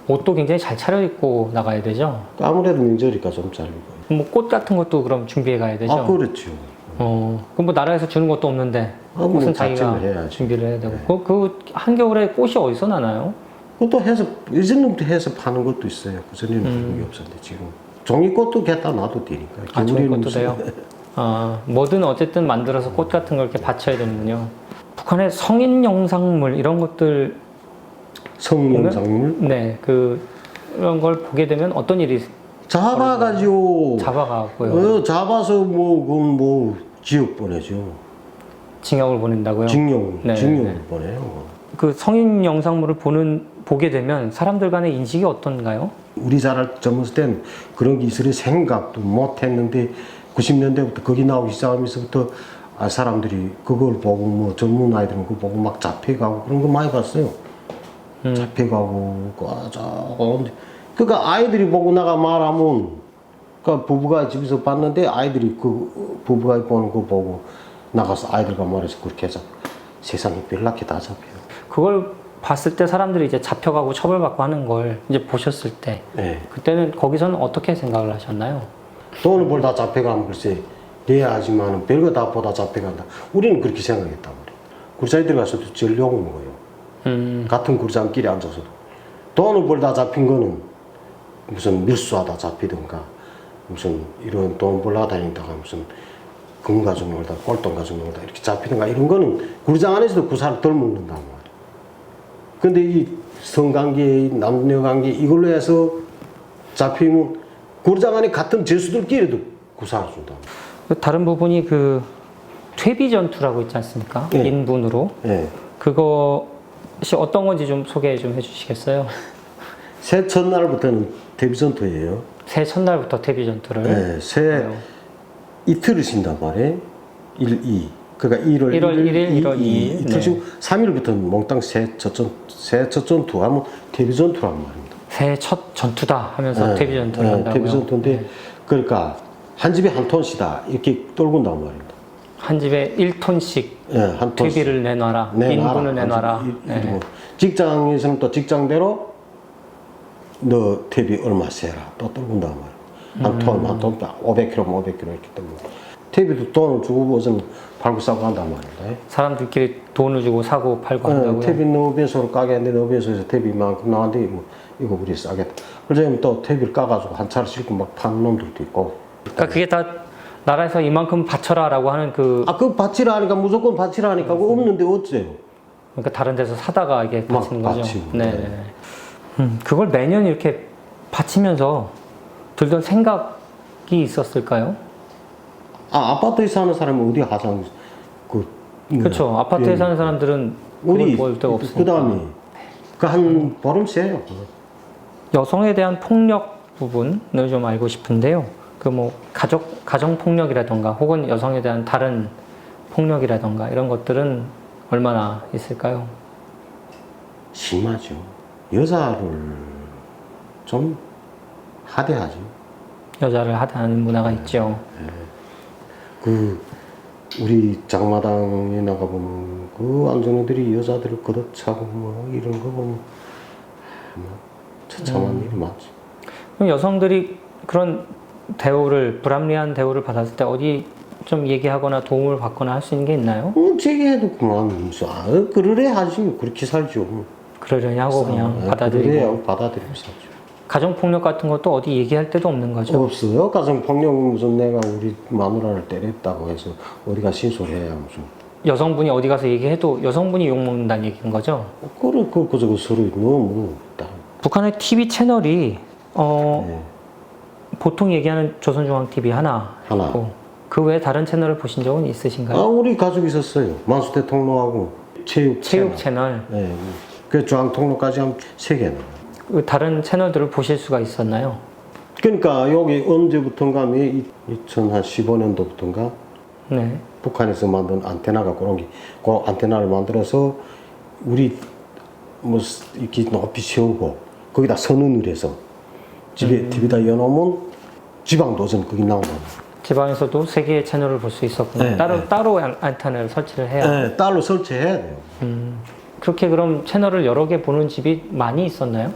옷도 굉장히 잘 차려입고 나가야 되죠? 아무래도 명절이니까 좀 잘 입어요. 뭐 꽃 같은 것도 그럼 준비해 가야 되죠? 아, 그렇죠. 그럼 뭐 나라에서 주는 것도 없는데 뭐 꽃은 자기가 자체를 해야지. 준비를 해야 되고 그 한겨울에 꽃이 어디서 나나요? 그것도 해서 예전부터 해서 파는 것도 있어요. 그전에는 그런 게 없었는데 지금 종이꽃도 갖다 놔도 되니까. 아, 겨울에는 좋은 것도 무슨- 돼요? 아, 뭐든 어쨌든 만들어서 꽃 같은 걸 이렇게 받쳐야 되는군요. 북한의 성인 영상물 이런 것들 성령상물 네, 그런 걸 보게 되면 어떤 일이 잡아가지고 잡아가고요. 잡아서 그건 지역 보내죠. 징역을 보낸다고요? 징용 네, 징용을 네. 보내요. 그 성인 영상물을 보게 되면 사람들 간의 인식이 어떤가요? 우리 자랄 젊었을 땐 그런 게 있을 생각도 못 했는데 90년대부터 거기 나오기 시작하면서부터 사람들이 그걸 보고 젊은 아이들은 그거 보고 막 잡혀가고 그런 거 많이 봤어요. 잡혀가고 그러니까 아이들이 보고 나가 말하면 그러니까 부부가 집에서 봤는데 아이들이 그 부부가 보는 거 보고 나가서 아이들과 말해서 그렇게 해서 세상이 별나게 다 잡혀요. 그걸 봤을 때 사람들이 이제 잡혀가고 처벌받고 하는 걸 이제 보셨을 때 네. 그때는 거기서는 어떻게 생각을 하셨나요? 돈을 벌다 잡혀가면 글쎄 내야지만은 별거 다 보다 잡혀간다. 우리는 그렇게 생각했단 말이에요. 굴사에 들어가서도 제일 욕먹는 거예요. 같은 굴장끼리 앉아서도 돈을 벌다 잡힌 거는 무슨 밀수하다 잡히든가 무슨 이런 돈 벌러 다니다가 무슨 금 가지고 놀다 꼴돈 가지고 놀다 이렇게 잡히든가 이런 거는 굴장 안에서도 구사를 덜 먹는단 말이에요. 근데 이 성관계 남녀관계 이걸로 해서 잡히면 굴장 안에 같은 죄수들끼리도 구사를 준다. 다른 부분이 그 퇴비 전투라고 있지 않습니까? 네. 인분으로 예. 그것이 어떤 건지 좀 소개 좀 해주시겠어요? 새 첫날부터는 데뷔전투예요. 새해 첫날부터 퇴비 전투를 네, 새 이틀을 쉰단 말이에요. 1, 2. 그러니까 1월 1월 1일, 2일. 이틀 쉬고 3일부터는 몽땅 새 첫전투 하면 데뷔전투란 말입니다. 새해 첫 전투다 하면서 퇴비 전투를 한다고요? 데뷔전투인데 그러니까 한 집에 한 톤씩다 이렇게 떨군단 말입니다. 한 집에 1톤씩 예, 한 톤씩. 퇴비를 내놔라, 인분을 내놔라. 네. 이러고 직장에서는 또 직장대로 너 퇴비 얼마 세라 또 떨군단 말이에요. 한 톤, 500kg면 500kg 이렇게 떨고 퇴비도 돈을 주고 무슨 팔고 싸고 한단 말입니다. 사람들끼리 돈을 주고 사고 팔고 한다고요? 퇴비 너 배소로 까겠는데 너 배소에서 퇴비만큼 나왔는데 뭐 이거 우리 싸겠다. 그러자면 또 퇴비를 까가지고 한 차를 싣고 막 파는 놈들도 있고. 그러니까 그게 다 나라에서 이만큼 바쳐라라고 하는 그 그 바치라 하니까 무조건 바치라 하니까 그거 없는데 어째요? 그러니까 다른 데서 사다가 이게 막 바치는 거죠. 바치고, 네. 네. 그걸 매년 이렇게 바치면서 들던 생각이 있었을까요? 아파트에 사는 사람은 어디 하장 그렇죠. 아파트에 사는 사람들은 그걸 어디 볼 데가 없으니까. 그 다음에 한 보름 새요. 여성에 대한 폭력 부분을 좀 알고 싶은데요. 그 뭐 가정 폭력이라던가 혹은 여성에 대한 다른 폭력이라던가 이런 것들은 얼마나 있을까요? 심하죠. 여자를 좀 하대하죠. 여자를 하다는 문화가 있죠. 우리 장마당에 나가보면 그 안전우들이 여자들을 걷어차고 뭐 이런 거 보면 처참한 일이 많죠. 그럼 여성들이 그런 대우를 불합리한 대우를 받았을 때 어디 좀 얘기하거나 도움을 받거나 할 수 있는 게 있나요? 제게도 그만 그러래 하지 그렇게 살죠. 그러려니 하고 그냥 받아들이고. 그래야 받아들이고 살죠. 가정폭력 같은 것도 어디 얘기할 데도 없는 거죠? 없어요. 가정폭력은 무슨 내가 우리 마누라를 때렸다고 해서 어디가 신소해야 무슨. 여성분이 어디 가서 얘기해도 여성분이 욕먹는다는 얘기인 거죠? 그저 서로 너무. 북한의 TV 채널이 네. 보통 얘기하는 조선중앙TV 하나 있고 그 외에 다른 채널을 보신 적은 있으신가요? 우리 가족 있었어요. 만수 대통령하고 체육 채널. 네. 그 중앙통로까지 하면 3개나. 그 다른 채널들을 보실 수가 있었나요? 그러니까 여기 언제부턴가 2015년도부터인가 네. 북한에서 만든 안테나가 그런 게, 그 안테나를 만들어서 우리 뭐 이렇게 높이 세우고 거기다 선언을 해서 집에 TV에다 여놓으면 지방도전 거기 나오는 거예요. 지방에서도 3개의 채널을 볼 수 있었군요. 네, 따로 안테나를 설치를 해야. 네, 따로 설치해야 돼요. 그렇게 그럼 채널을 여러 개 보는 집이 많이 있었나요?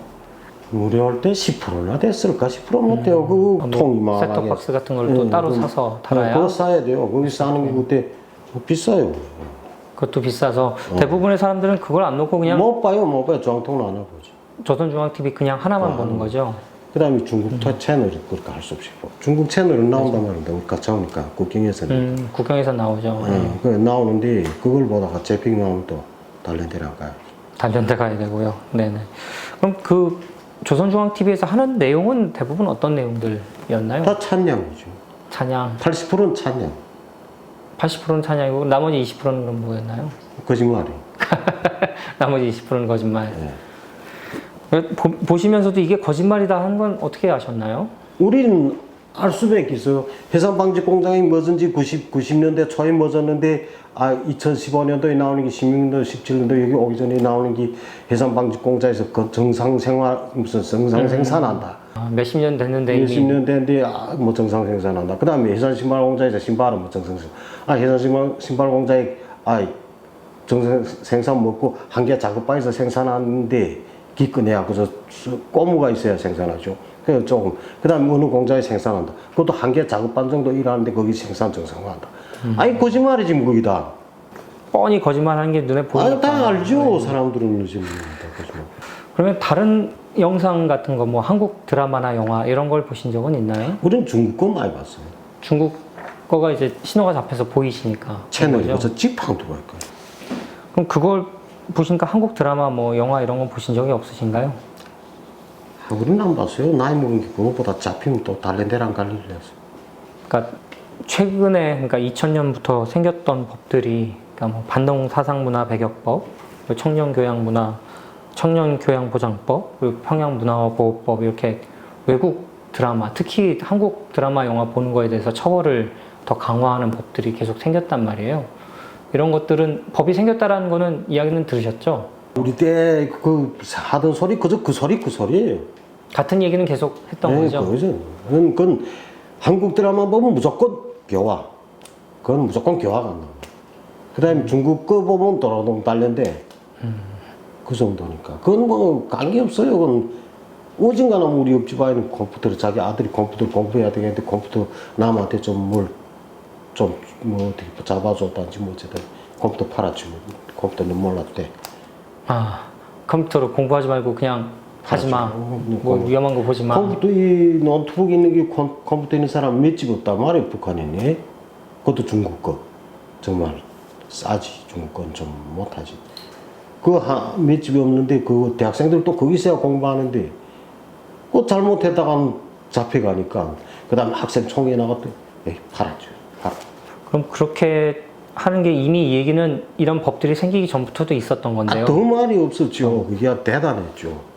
무료할 때 10%나 됐을까? 10% 못 돼요. 그 통이 막. 셋톱박스 같은 걸 또 따로 사서 달아야? 그거 싸야 돼요. 거기 싸는 게 그때 비싸요. 그것도 비싸서 대부분의 사람들은 그걸 안 놓고 그냥 못 봐요. 중앙통은 안 하고지. 조선중앙TV 그냥 하나만 보는 거죠. 그 다음에 중국 채널이 그렇게 할 수 없이 봐. 중국 채널은 나온단 말인데, 우리가 차오니까, 국경에서는. 국경에서 나오죠. 그 나오는데, 그걸 보다가 재핑 나오면 또 다른 데로 안 가요. 다른 데 가야 되고요. 네네. 그럼 그 조선중앙TV에서 하는 내용은 대부분 어떤 내용들이었나요? 다 찬양이죠. 찬양. 80%는 찬양. 80%는 찬양이고 나머지 20%는 그럼 뭐였나요? 거짓말이. 나머지 20%는 거짓말. 보시면서도 이게 거짓말이다 하는 건 어떻게 아셨나요? 우리는 알 수밖에 있어요. 해상방직공장이 뭐든지 90년대 초에 뭐졌는데, 2015년도에 나오는 게 16년도, 17년도 여기 오기 전에 나오는 게 해상방직공장에서 그 정상생활, 무슨 정상생산한다. 몇십 년 됐는데 몇십 년 됐는데, 뭐 정상생산한다. 그 다음에 해상신발공장에서 신발은 뭐 정상생산. 해상신발공장에, 정상생산 먹고 한 개 작업방에서 생산하는데, 기껏해야 그저 꼬무가 있어야 생산하죠. 그래서 조금. 그 다음에 어느 공장에 생산한다. 그것도 한 개 작업반 정도 일하는데 거기 생산 정상화한다. 거짓말이지, 뭐, 거기다. 뻔히 거짓말하는 게 눈에 보이니까. 다 알죠. 사람들은 요즘 다 거짓말. 그러면 다른 영상 같은 거, 뭐 한국 드라마나 영화 이런 걸 보신 적은 있나요? 우리는 중국 거 많이 봤어요. 중국 거가 이제 신호가 잡혀서 보이시니까. 채널에 그런 거죠? 가서 지팡 들어갈 거예요. 그럼 그걸 보시니까 한국 드라마, 뭐 영화 이런 거 보신 적이 없으신가요? 우리는 안 봤어요. 나이 먹은 게 그것보다 잡히면 또 다른 데를 안 갈 일이 없어요. 그러니까 최근에, 그러니까 2000년부터 생겼던 법들이, 그러니까 뭐 반동 사상문화 배격법, 그리고 청년교양문화, 청년교양보장법, 그리고 평양문화보호법, 이렇게 외국 드라마, 특히 한국 드라마, 영화 보는 거에 대해서 처벌을 더 강화하는 법들이 계속 생겼단 말이에요. 이런 것들은 법이 생겼다라는 거는 이야기는 들으셨죠? 우리 때 그 하던 소리 그저 그 소리예요. 같은 얘기는 계속 했던 거죠? 그거죠. 그건 한국 드라마 보면 무조건 교화. 그건 무조건 교화가 안 나와. 그 다음에 중국 거 보면 도로동 단련돼. 그 정도니까. 그건 뭐 관계없어요. 그건 어딘가는 우리 옆집 아이는 컴퓨터를 자기 아들이 컴퓨터 공부해야 되겠는데 컴퓨터 남한테 뭐 어떻게 잡아줬다든지 뭐 어쨌든 컴퓨터 팔았지 뭐. 컴퓨터는 몰라도 돼. 컴퓨터로 공부하지 말고 그냥 하지 마. 뭐 위험한 거 보지 마. 컴퓨터 이 노트북 있는 게 컴퓨터 있는 사람 몇 집 없단 말이에요. 북한에는. 그것도 중국 거. 정말 싸지. 중국 건 좀 못하지. 몇 집이 없는데 그 대학생들 또 거기 있어야 공부하는데 그 잘못했다가 잡혀가니까 그 다음에 학생 총회 나갔대. 팔았죠. 그럼 그렇게 하는 게 이미 이 얘기는 이런 법들이 생기기 전부터도 있었던 건데요. 더 말이 없었죠. 그게 대단했죠.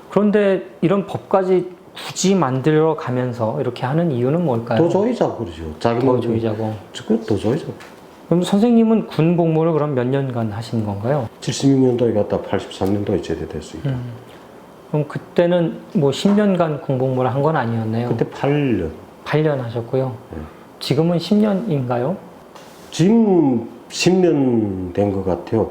그런데 이런 법까지 굳이 만들어 가면서 이렇게 하는 이유는 뭘까요? 도조이자 그러죠. 도조이자고. 도조이자. 그럼 선생님은 군 복무를 그럼 몇 년간 하신 건가요? 76년도에 갔다 83년도에 제대됐으니까. 그럼 그때는 뭐 10년간 군 복무를 한 건 아니었네요. 그때 8년. 8년 하셨고요. 지금은 10년인가요? 지금 10년 된 것 같아요.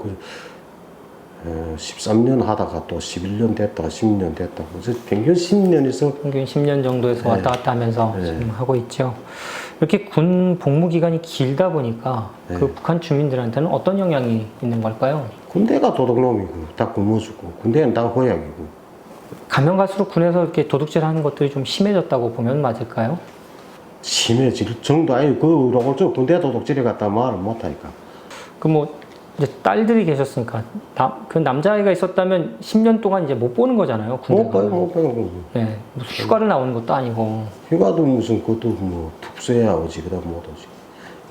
13년 하다가 또 11년 됐다가 10년 됐다가 그래서 평균 10년에서 평균 10년 정도에서 왔다 갔다 하면서 지금 하고 있죠. 이렇게 군 복무 기간이 길다 보니까 그 북한 주민들한테는 어떤 영향이 있는 걸까요? 군대가 도둑놈이고 다 굶어주고 군대는 다 호약이고. 가면 갈수록 군에서 이렇게 도둑질하는 것들이 좀 심해졌다고 보면 맞을까요? 심해질 정도 아니 그러고 군대 도둑질에 갔다 말을 못하니까. 그 뭐 이제 딸들이 계셨으니까 그 남자아이가 있었다면 10년 동안 이제 못 보는 거잖아요. 못 봐요. 네, 무슨 휴가를 나오는 것도 아니고. 휴가도 무슨 그것도 뭐 특수해야 오지 그다음 못 오지.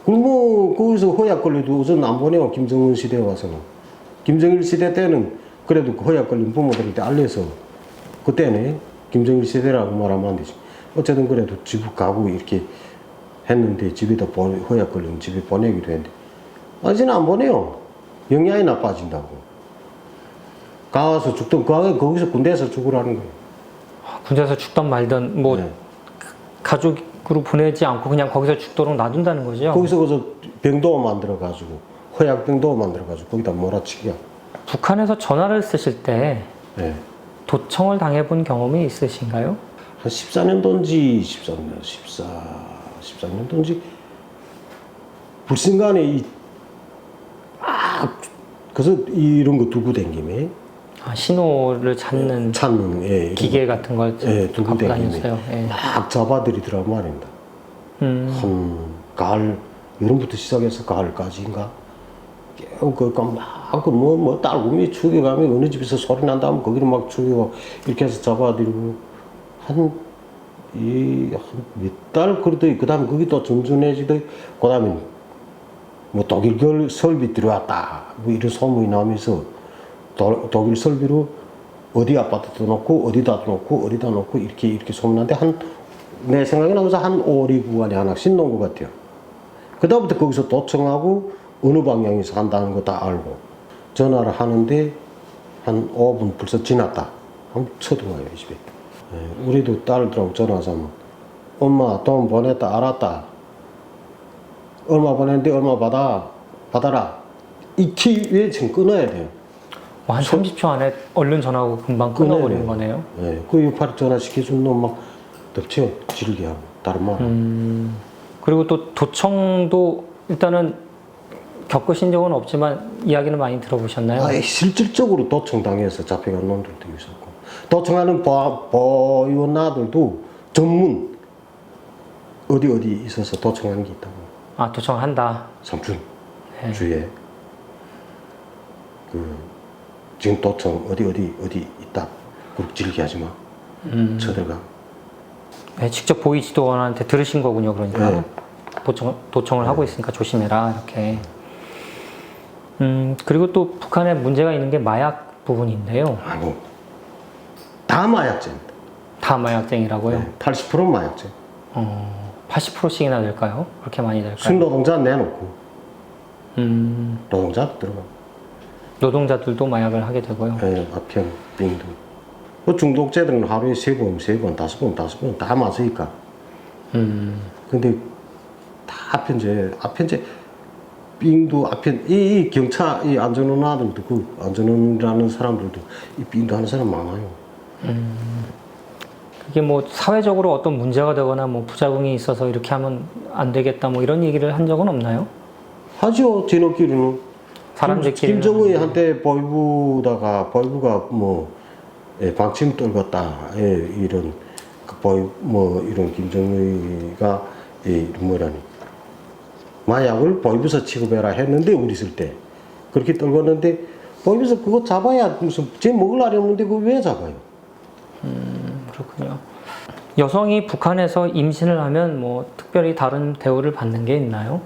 그럼 뭐 거기서 허약 걸려도 우선 안 보내요. 김정은 시대에 와서는. 김정일 시대 때는 그래도 그 허약 걸린 부모들한테 알려서 그때는 김정일 시대라고 말하면 안 되지. 어쨌든 그래도 집 가고 이렇게 했는데 집에다 허약 걸리면 집에 보내기도 했는데 아직은 안 보내요. 영양이 나빠진다고. 가서 죽든 거기서 군대에서 죽으라는 거예요. 군대에서 죽던 말든 뭐 가족으로 보내지 않고 그냥 거기서 죽도록 놔둔다는 거죠. 거기서 그저 병도 만들어가지고 허약병도 만들어가지고 거기다 몰아치기야. 북한에서 전화를 쓰실 때 도청을 당해본 경험이 있으신가요? 한 14년도인지 14년도인지 불순간에 그래서 이런 거 두고 댕김에 신호를 찾는 찾는 기계 같은 걸 두고 갖고 댕김에 다녔어요. 막 잡아들이더라고 말입니다. 음. 한 가을 여름부터 시작해서 가을까지인가 뭐 딸구미 죽여가면 어느 집에서 소리 난다 하면 거기를 막 죽여 이렇게 해서 잡아들이고 한 몇 달 그러더니 그 다음에 거기 또 든든해지더니 그 다음에 뭐 독일 설비 들어왔다 뭐 이런 소문이 나면서 독일 설비로 어디 아파트도 놓고 어디다 놓고 어디다 놓고 이렇게 소문났는데 내 생각에 나면서 한 5, 6구간에 하나씩 놓은 것 같아요. 그 다음부터 거기서 도청하고 어느 방향에서 한다는 거 다 알고 전화를 하는데 한 5분 벌써 지났다 한번 쳐들어와요 이 집에. 우리도 딸들하고 전화해서 하면 엄마 돈 보냈다 알았다 얼마 보냈는데 얼마 받아라 이 키 왜 지금 끊어야 돼요. 한 30초 안에 얼른 전화하고 금방 끊어버리는 거네요. 네, 그 682 전화 시켜준 놈 막 덮쳐 지르게 하고 다른 말. 그리고 또 도청도 일단은 겪으신 적은 없지만 이야기는 많이 들어보셨나요? 실질적으로 도청당해서 잡혀간 놈들도 있었고 도청하는 보위원나들도 전문 어디 있어서 도청하는 게 있다고. 도청한다. 삼촌 네. 주위에 지금 도청 어디 있다. 그렇게 질게 하지 마. 쳐들어가. 네, 직접 보이지도원한테 들으신 거군요. 그러니까 네. 도청을 하고 있으니까 조심해라 이렇게. 그리고 또 북한에 문제가 있는 게 마약 부분인데요. 아이고 다 마약죄입니다. 다 마약쟁이라고요? 네, 80% 마약죄. 80%씩이나 될까요? 그렇게 많이 될까요? 순노동자 내놓고 노동자 들어가. 노동자들도 마약을 하게 되고요. 네, 아편, 빙도. 그 중독자들은 하루에 3번, 5번 다 마시니까. 근데 다 아편제, 빙도, 이 경찰, 이 안전원아들도, 안전원이라는 사람들도 이 빙도 하는 사람 많아요. 그게 뭐 사회적으로 어떤 문제가 되거나 뭐 부작용이 있어서 이렇게 하면 안 되겠다 뭐 이런 얘기를 한 적은 없나요? 하죠, 지네끼리는. 사람들끼리는. 김정은이 한때 보이부가 뭐, 방침 떨궜다. 이런, 이런 김정은이가, 뭐라니. 마약을 보이부서 취급해라 했는데, 우리 있을 때. 그렇게 떨궜는데, 보이부서 그거 잡아야 무슨, 쟤 먹으려고 했는데, 그거 왜 잡아요? 그렇군요. 여성이 북한에서 임신을 하면 뭐 특별히 다른 대우를 받는 게 있나요?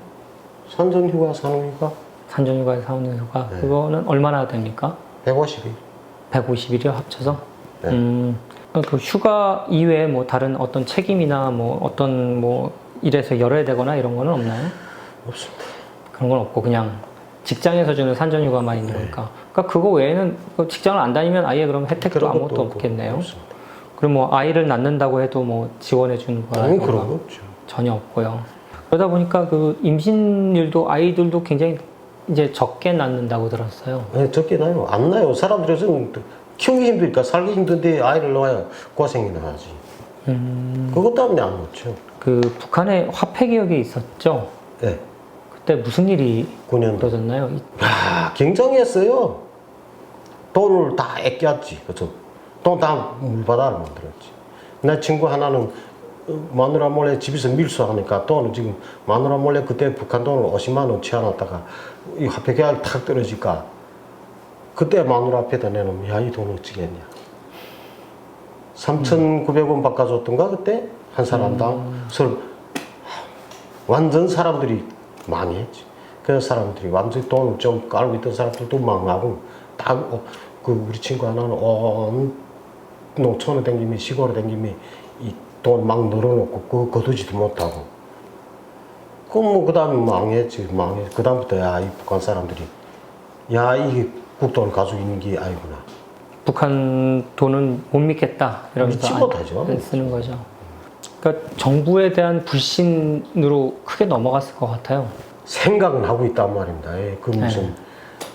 산전휴가, 산후휴가? 산전휴가, 산후휴가. 네. 그거는 얼마나 됩니까? 150일. 150일이요, 합쳐서? 네. 그 휴가 이외에 뭐 다른 어떤 책임이나 뭐 어떤 뭐 일에서 열애되거나 이런 거는 없나요? 없습니다. 그런 건 없고 그냥 직장에서 주는 산전휴가만 있는 거니까. 그러니까 그거 외에는 직장을 안 다니면 아예 그럼 혜택도 그런 아무것도 것도 없겠네요. 없습니다. 그럼 뭐 아이를 낳는다고 해도 뭐 지원해 주는 당연히 거라 그런 거 없죠. 전혀 없고요. 그러다 보니까 그 임신율도 아이들도 굉장히 이제 적게 낳는다고 들었어요. 네, 적게 나요. 안 나요. 사람들은 키우기 힘드니까 살기 힘든데 아이를 낳아야 고생이나 하지. 그것 때문에 안 놓죠. 그 북한에 화폐 개혁이 있었죠. 네. 그때 무슨 일이 9년도. 벌어졌나요? 굉장했어요. 돈을 다 아꼈지. 그죠? 돈 다 물바다를 만들었지. 내 친구 하나는 마누라 몰래 집에서 밀수하니까 돈을 지금 마누라 몰래 그때 북한 돈을 50만 원 채워놨다가 이 화폐 계약이 탁 떨어지니까 그때 마누라 앞에다 내놓으면 야, 이 돈 어찌겠냐. 3,900원 바꿔줬던가 그때 한 사람당 완전 사람들이 많이 했지. 그래서 사람들이 완전 돈을 좀 깔고 있던 사람들도 망하고 그 우리 친구 하나는 온 농촌에 댕기면 시골에 댕기면 이 돈 막 늘어놓고 그 거두지도 못하고 그 다음에 망했지. 그 다음부터 야, 이 북한 사람들이 야, 이게 국돈을 가지고 있는 게 아니구나. 북한 돈은 못 믿겠다 믿지 이러면서 못하죠. 쓰는 거죠. 그러니까 정부에 대한 불신으로 크게 넘어갔을 것 같아요. 생각은 하고 있단 말입니다. 그 무슨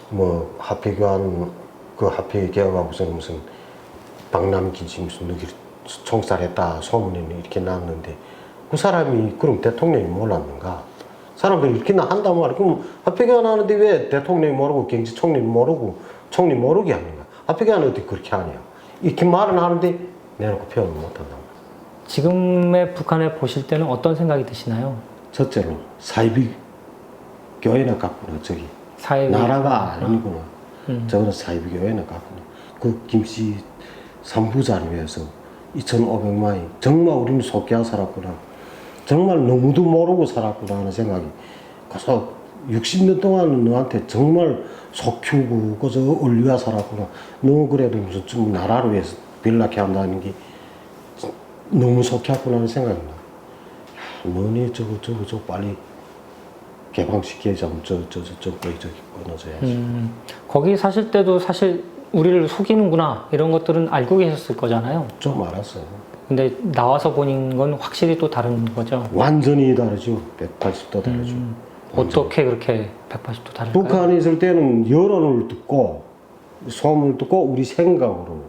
뭐 화폐 교환 그 화폐 개혁하고서 무슨 박남기 무슨 누기 총살했다 소문이 이렇게 났는데 그 사람이 그럼 대통령이 몰랐는가? 사람들이 이렇게 한단 말이야. 그럼 합의가 안 하는데 왜 대통령이 모르고 경제총리 모르고 총리 모르게 하는가? 합의가 안 하는데 그렇게 하냐? 이렇게 말은 하는데 내놓고 표현을 못한단 말이야. 지금의 북한을 보실 때는 어떤 생각이 드시나요? 첫째로 사이비 교회나 같구나 저기 사회비 나라가 아니구나. 저거는 사이비 교회나 같구나. 그 김씨 3부자를 위해서 2,500만이 정말 우리는 속게 살았구나. 정말 너무도 모르고 살았구나 하는 생각이 그래서 60년 동안 너한테 정말 속 키우고 그저 얼리가 살았구나. 너 그래도 무슨 좀 나라를 위해서 빌라케 한다는 게 너무 속했구나 하는 생각이 나. 너네 저거 빨리 개방시켜야지. 저기 끊어져야지. 거기 사실 때도 사실 우리를 속이는구나 이런 것들은 알고 계셨을 거잖아요. 좀 알았어요. 근데 나와서 보는 건 확실히 또 다른 거죠. 완전히 다르죠. 180도 다르죠. 어떻게 그렇게 180도 다를까요? 북한에 있을 때는 여론을 듣고 소문을 듣고 우리 생각으로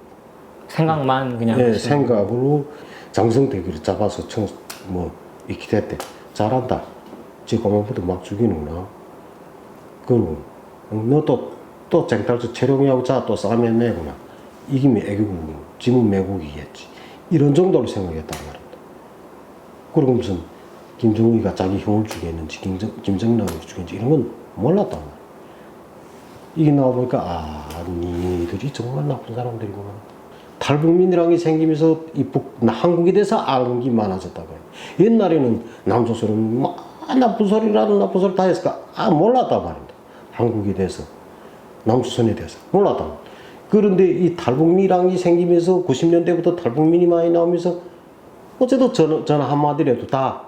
생각만 그냥 예, 하시는 생각으로 장성대기를 잡아서 뭐 이렇게 됐대. 잘한다. 지 고만부터 막 죽이는구나. 그럼 너또 쟁탈서 체룡이하고 또 싸면 내구나. 이기면 애기고 지문 매국이겠지. 이런 정도로 생각했단 말입니다. 그리고 무슨 김정은이가 자기 형을 죽였는지 김정남을 죽였는지 이런 건 몰랐단 말이야. 이게 나와보니까 니들이 정말 나쁜 사람들이구나. 탈북민이라는 게 생기면서 한국에 대해서 아는 게 많아졌다고 해요. 옛날에는 남조선은 나쁜 소리라는 나쁜 소리 다 했을까? 몰랐단 말입니다. 한국에 대해서 남조선에 대해서 몰랐단 말이에요. 그런데 이 탈북민이라는 게 생기면서 90년대부터 탈북민이 많이 나오면서 어째도 전화 한마디라도 다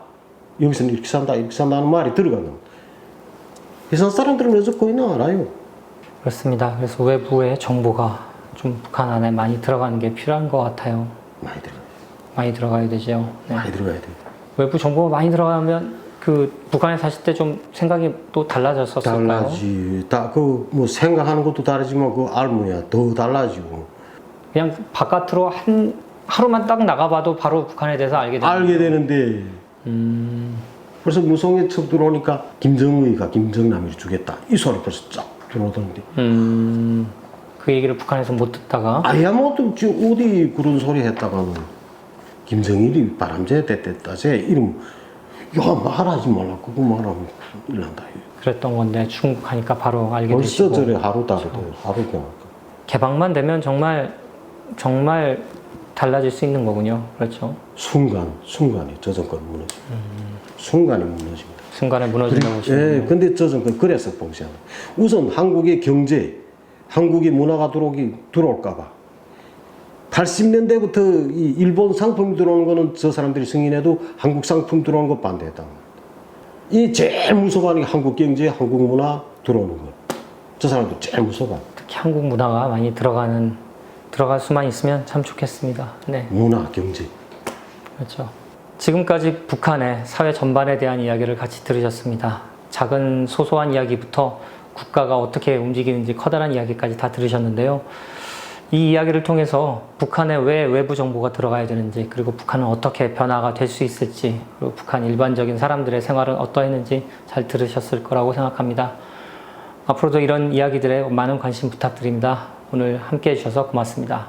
여기서는 이렇게 산다는 말이 들어가는 회사 사람들은 어째 거의 알아요. 그렇습니다. 그래서 외부의 정보가 좀 북한 안에 많이 들어가는 게 필요한 것 같아요. 많이 들어가요. 많이 들어가야 되죠. 네. 많이 들어가야 돼요. 외부 정보가 많이 들어가면 그 북한에 사실 때 좀 생각이 또 달라졌었을까요? 달라지. 뭐 생각하는 것도 다르지만 그 알무야 더 달라지고. 그냥 바깥으로 하루만 딱 나가봐도 바로 북한에 대해서 알게 되는데. 벌써 무성에 척 들어오니까 김정의가 김정남을 주겠다. 이 소리 벌써 쫙 들어오던데. 그 얘기를 북한에서 못 듣다가 아무것도 어디 그런 소리 했다가는 김정일이 바람쥐 됐다제 이름 말하지 말라. 그거 말하면 큰일 난다. 그랬던 건데 중국하니까 바로 알게 되시고 벌써 저래 하루 다르대. 하루 그냥. 개방만 되면 정말 달라질 수 있는 거군요. 그렇죠. 순간에 저 정권 무너집니다. 순간에 무너집니다. 순간에 무너진다고 보시면 예, 근데 저 정권 그래서 봉쇄하는. 우선 한국의 경제, 한국의 문화가 들어올까봐. 80년대부터 이 일본 상품이 들어오는 거는 저 사람들이 승인해도 한국 상품 들어오는 거 반대했다. 이 제일 무서워하는 게 한국 경제, 한국 문화 들어오는 거. 저 사람들 제일 무서워. 특히 한국 문화가 많이 들어갈 수만 있으면 참 좋겠습니다. 네. 문화, 경제. 그렇죠. 지금까지 북한의 사회 전반에 대한 이야기를 같이 들으셨습니다. 작은 소소한 이야기부터 국가가 어떻게 움직이는지 커다란 이야기까지 다 들으셨는데요. 이 이야기를 통해서 북한에 왜 외부 정보가 들어가야 되는지, 그리고 북한은 어떻게 변화가 될 수 있을지, 그리고 북한 일반적인 사람들의 생활은 어떠했는지 잘 들으셨을 거라고 생각합니다. 앞으로도 이런 이야기들에 많은 관심 부탁드립니다. 오늘 함께 해주셔서 고맙습니다.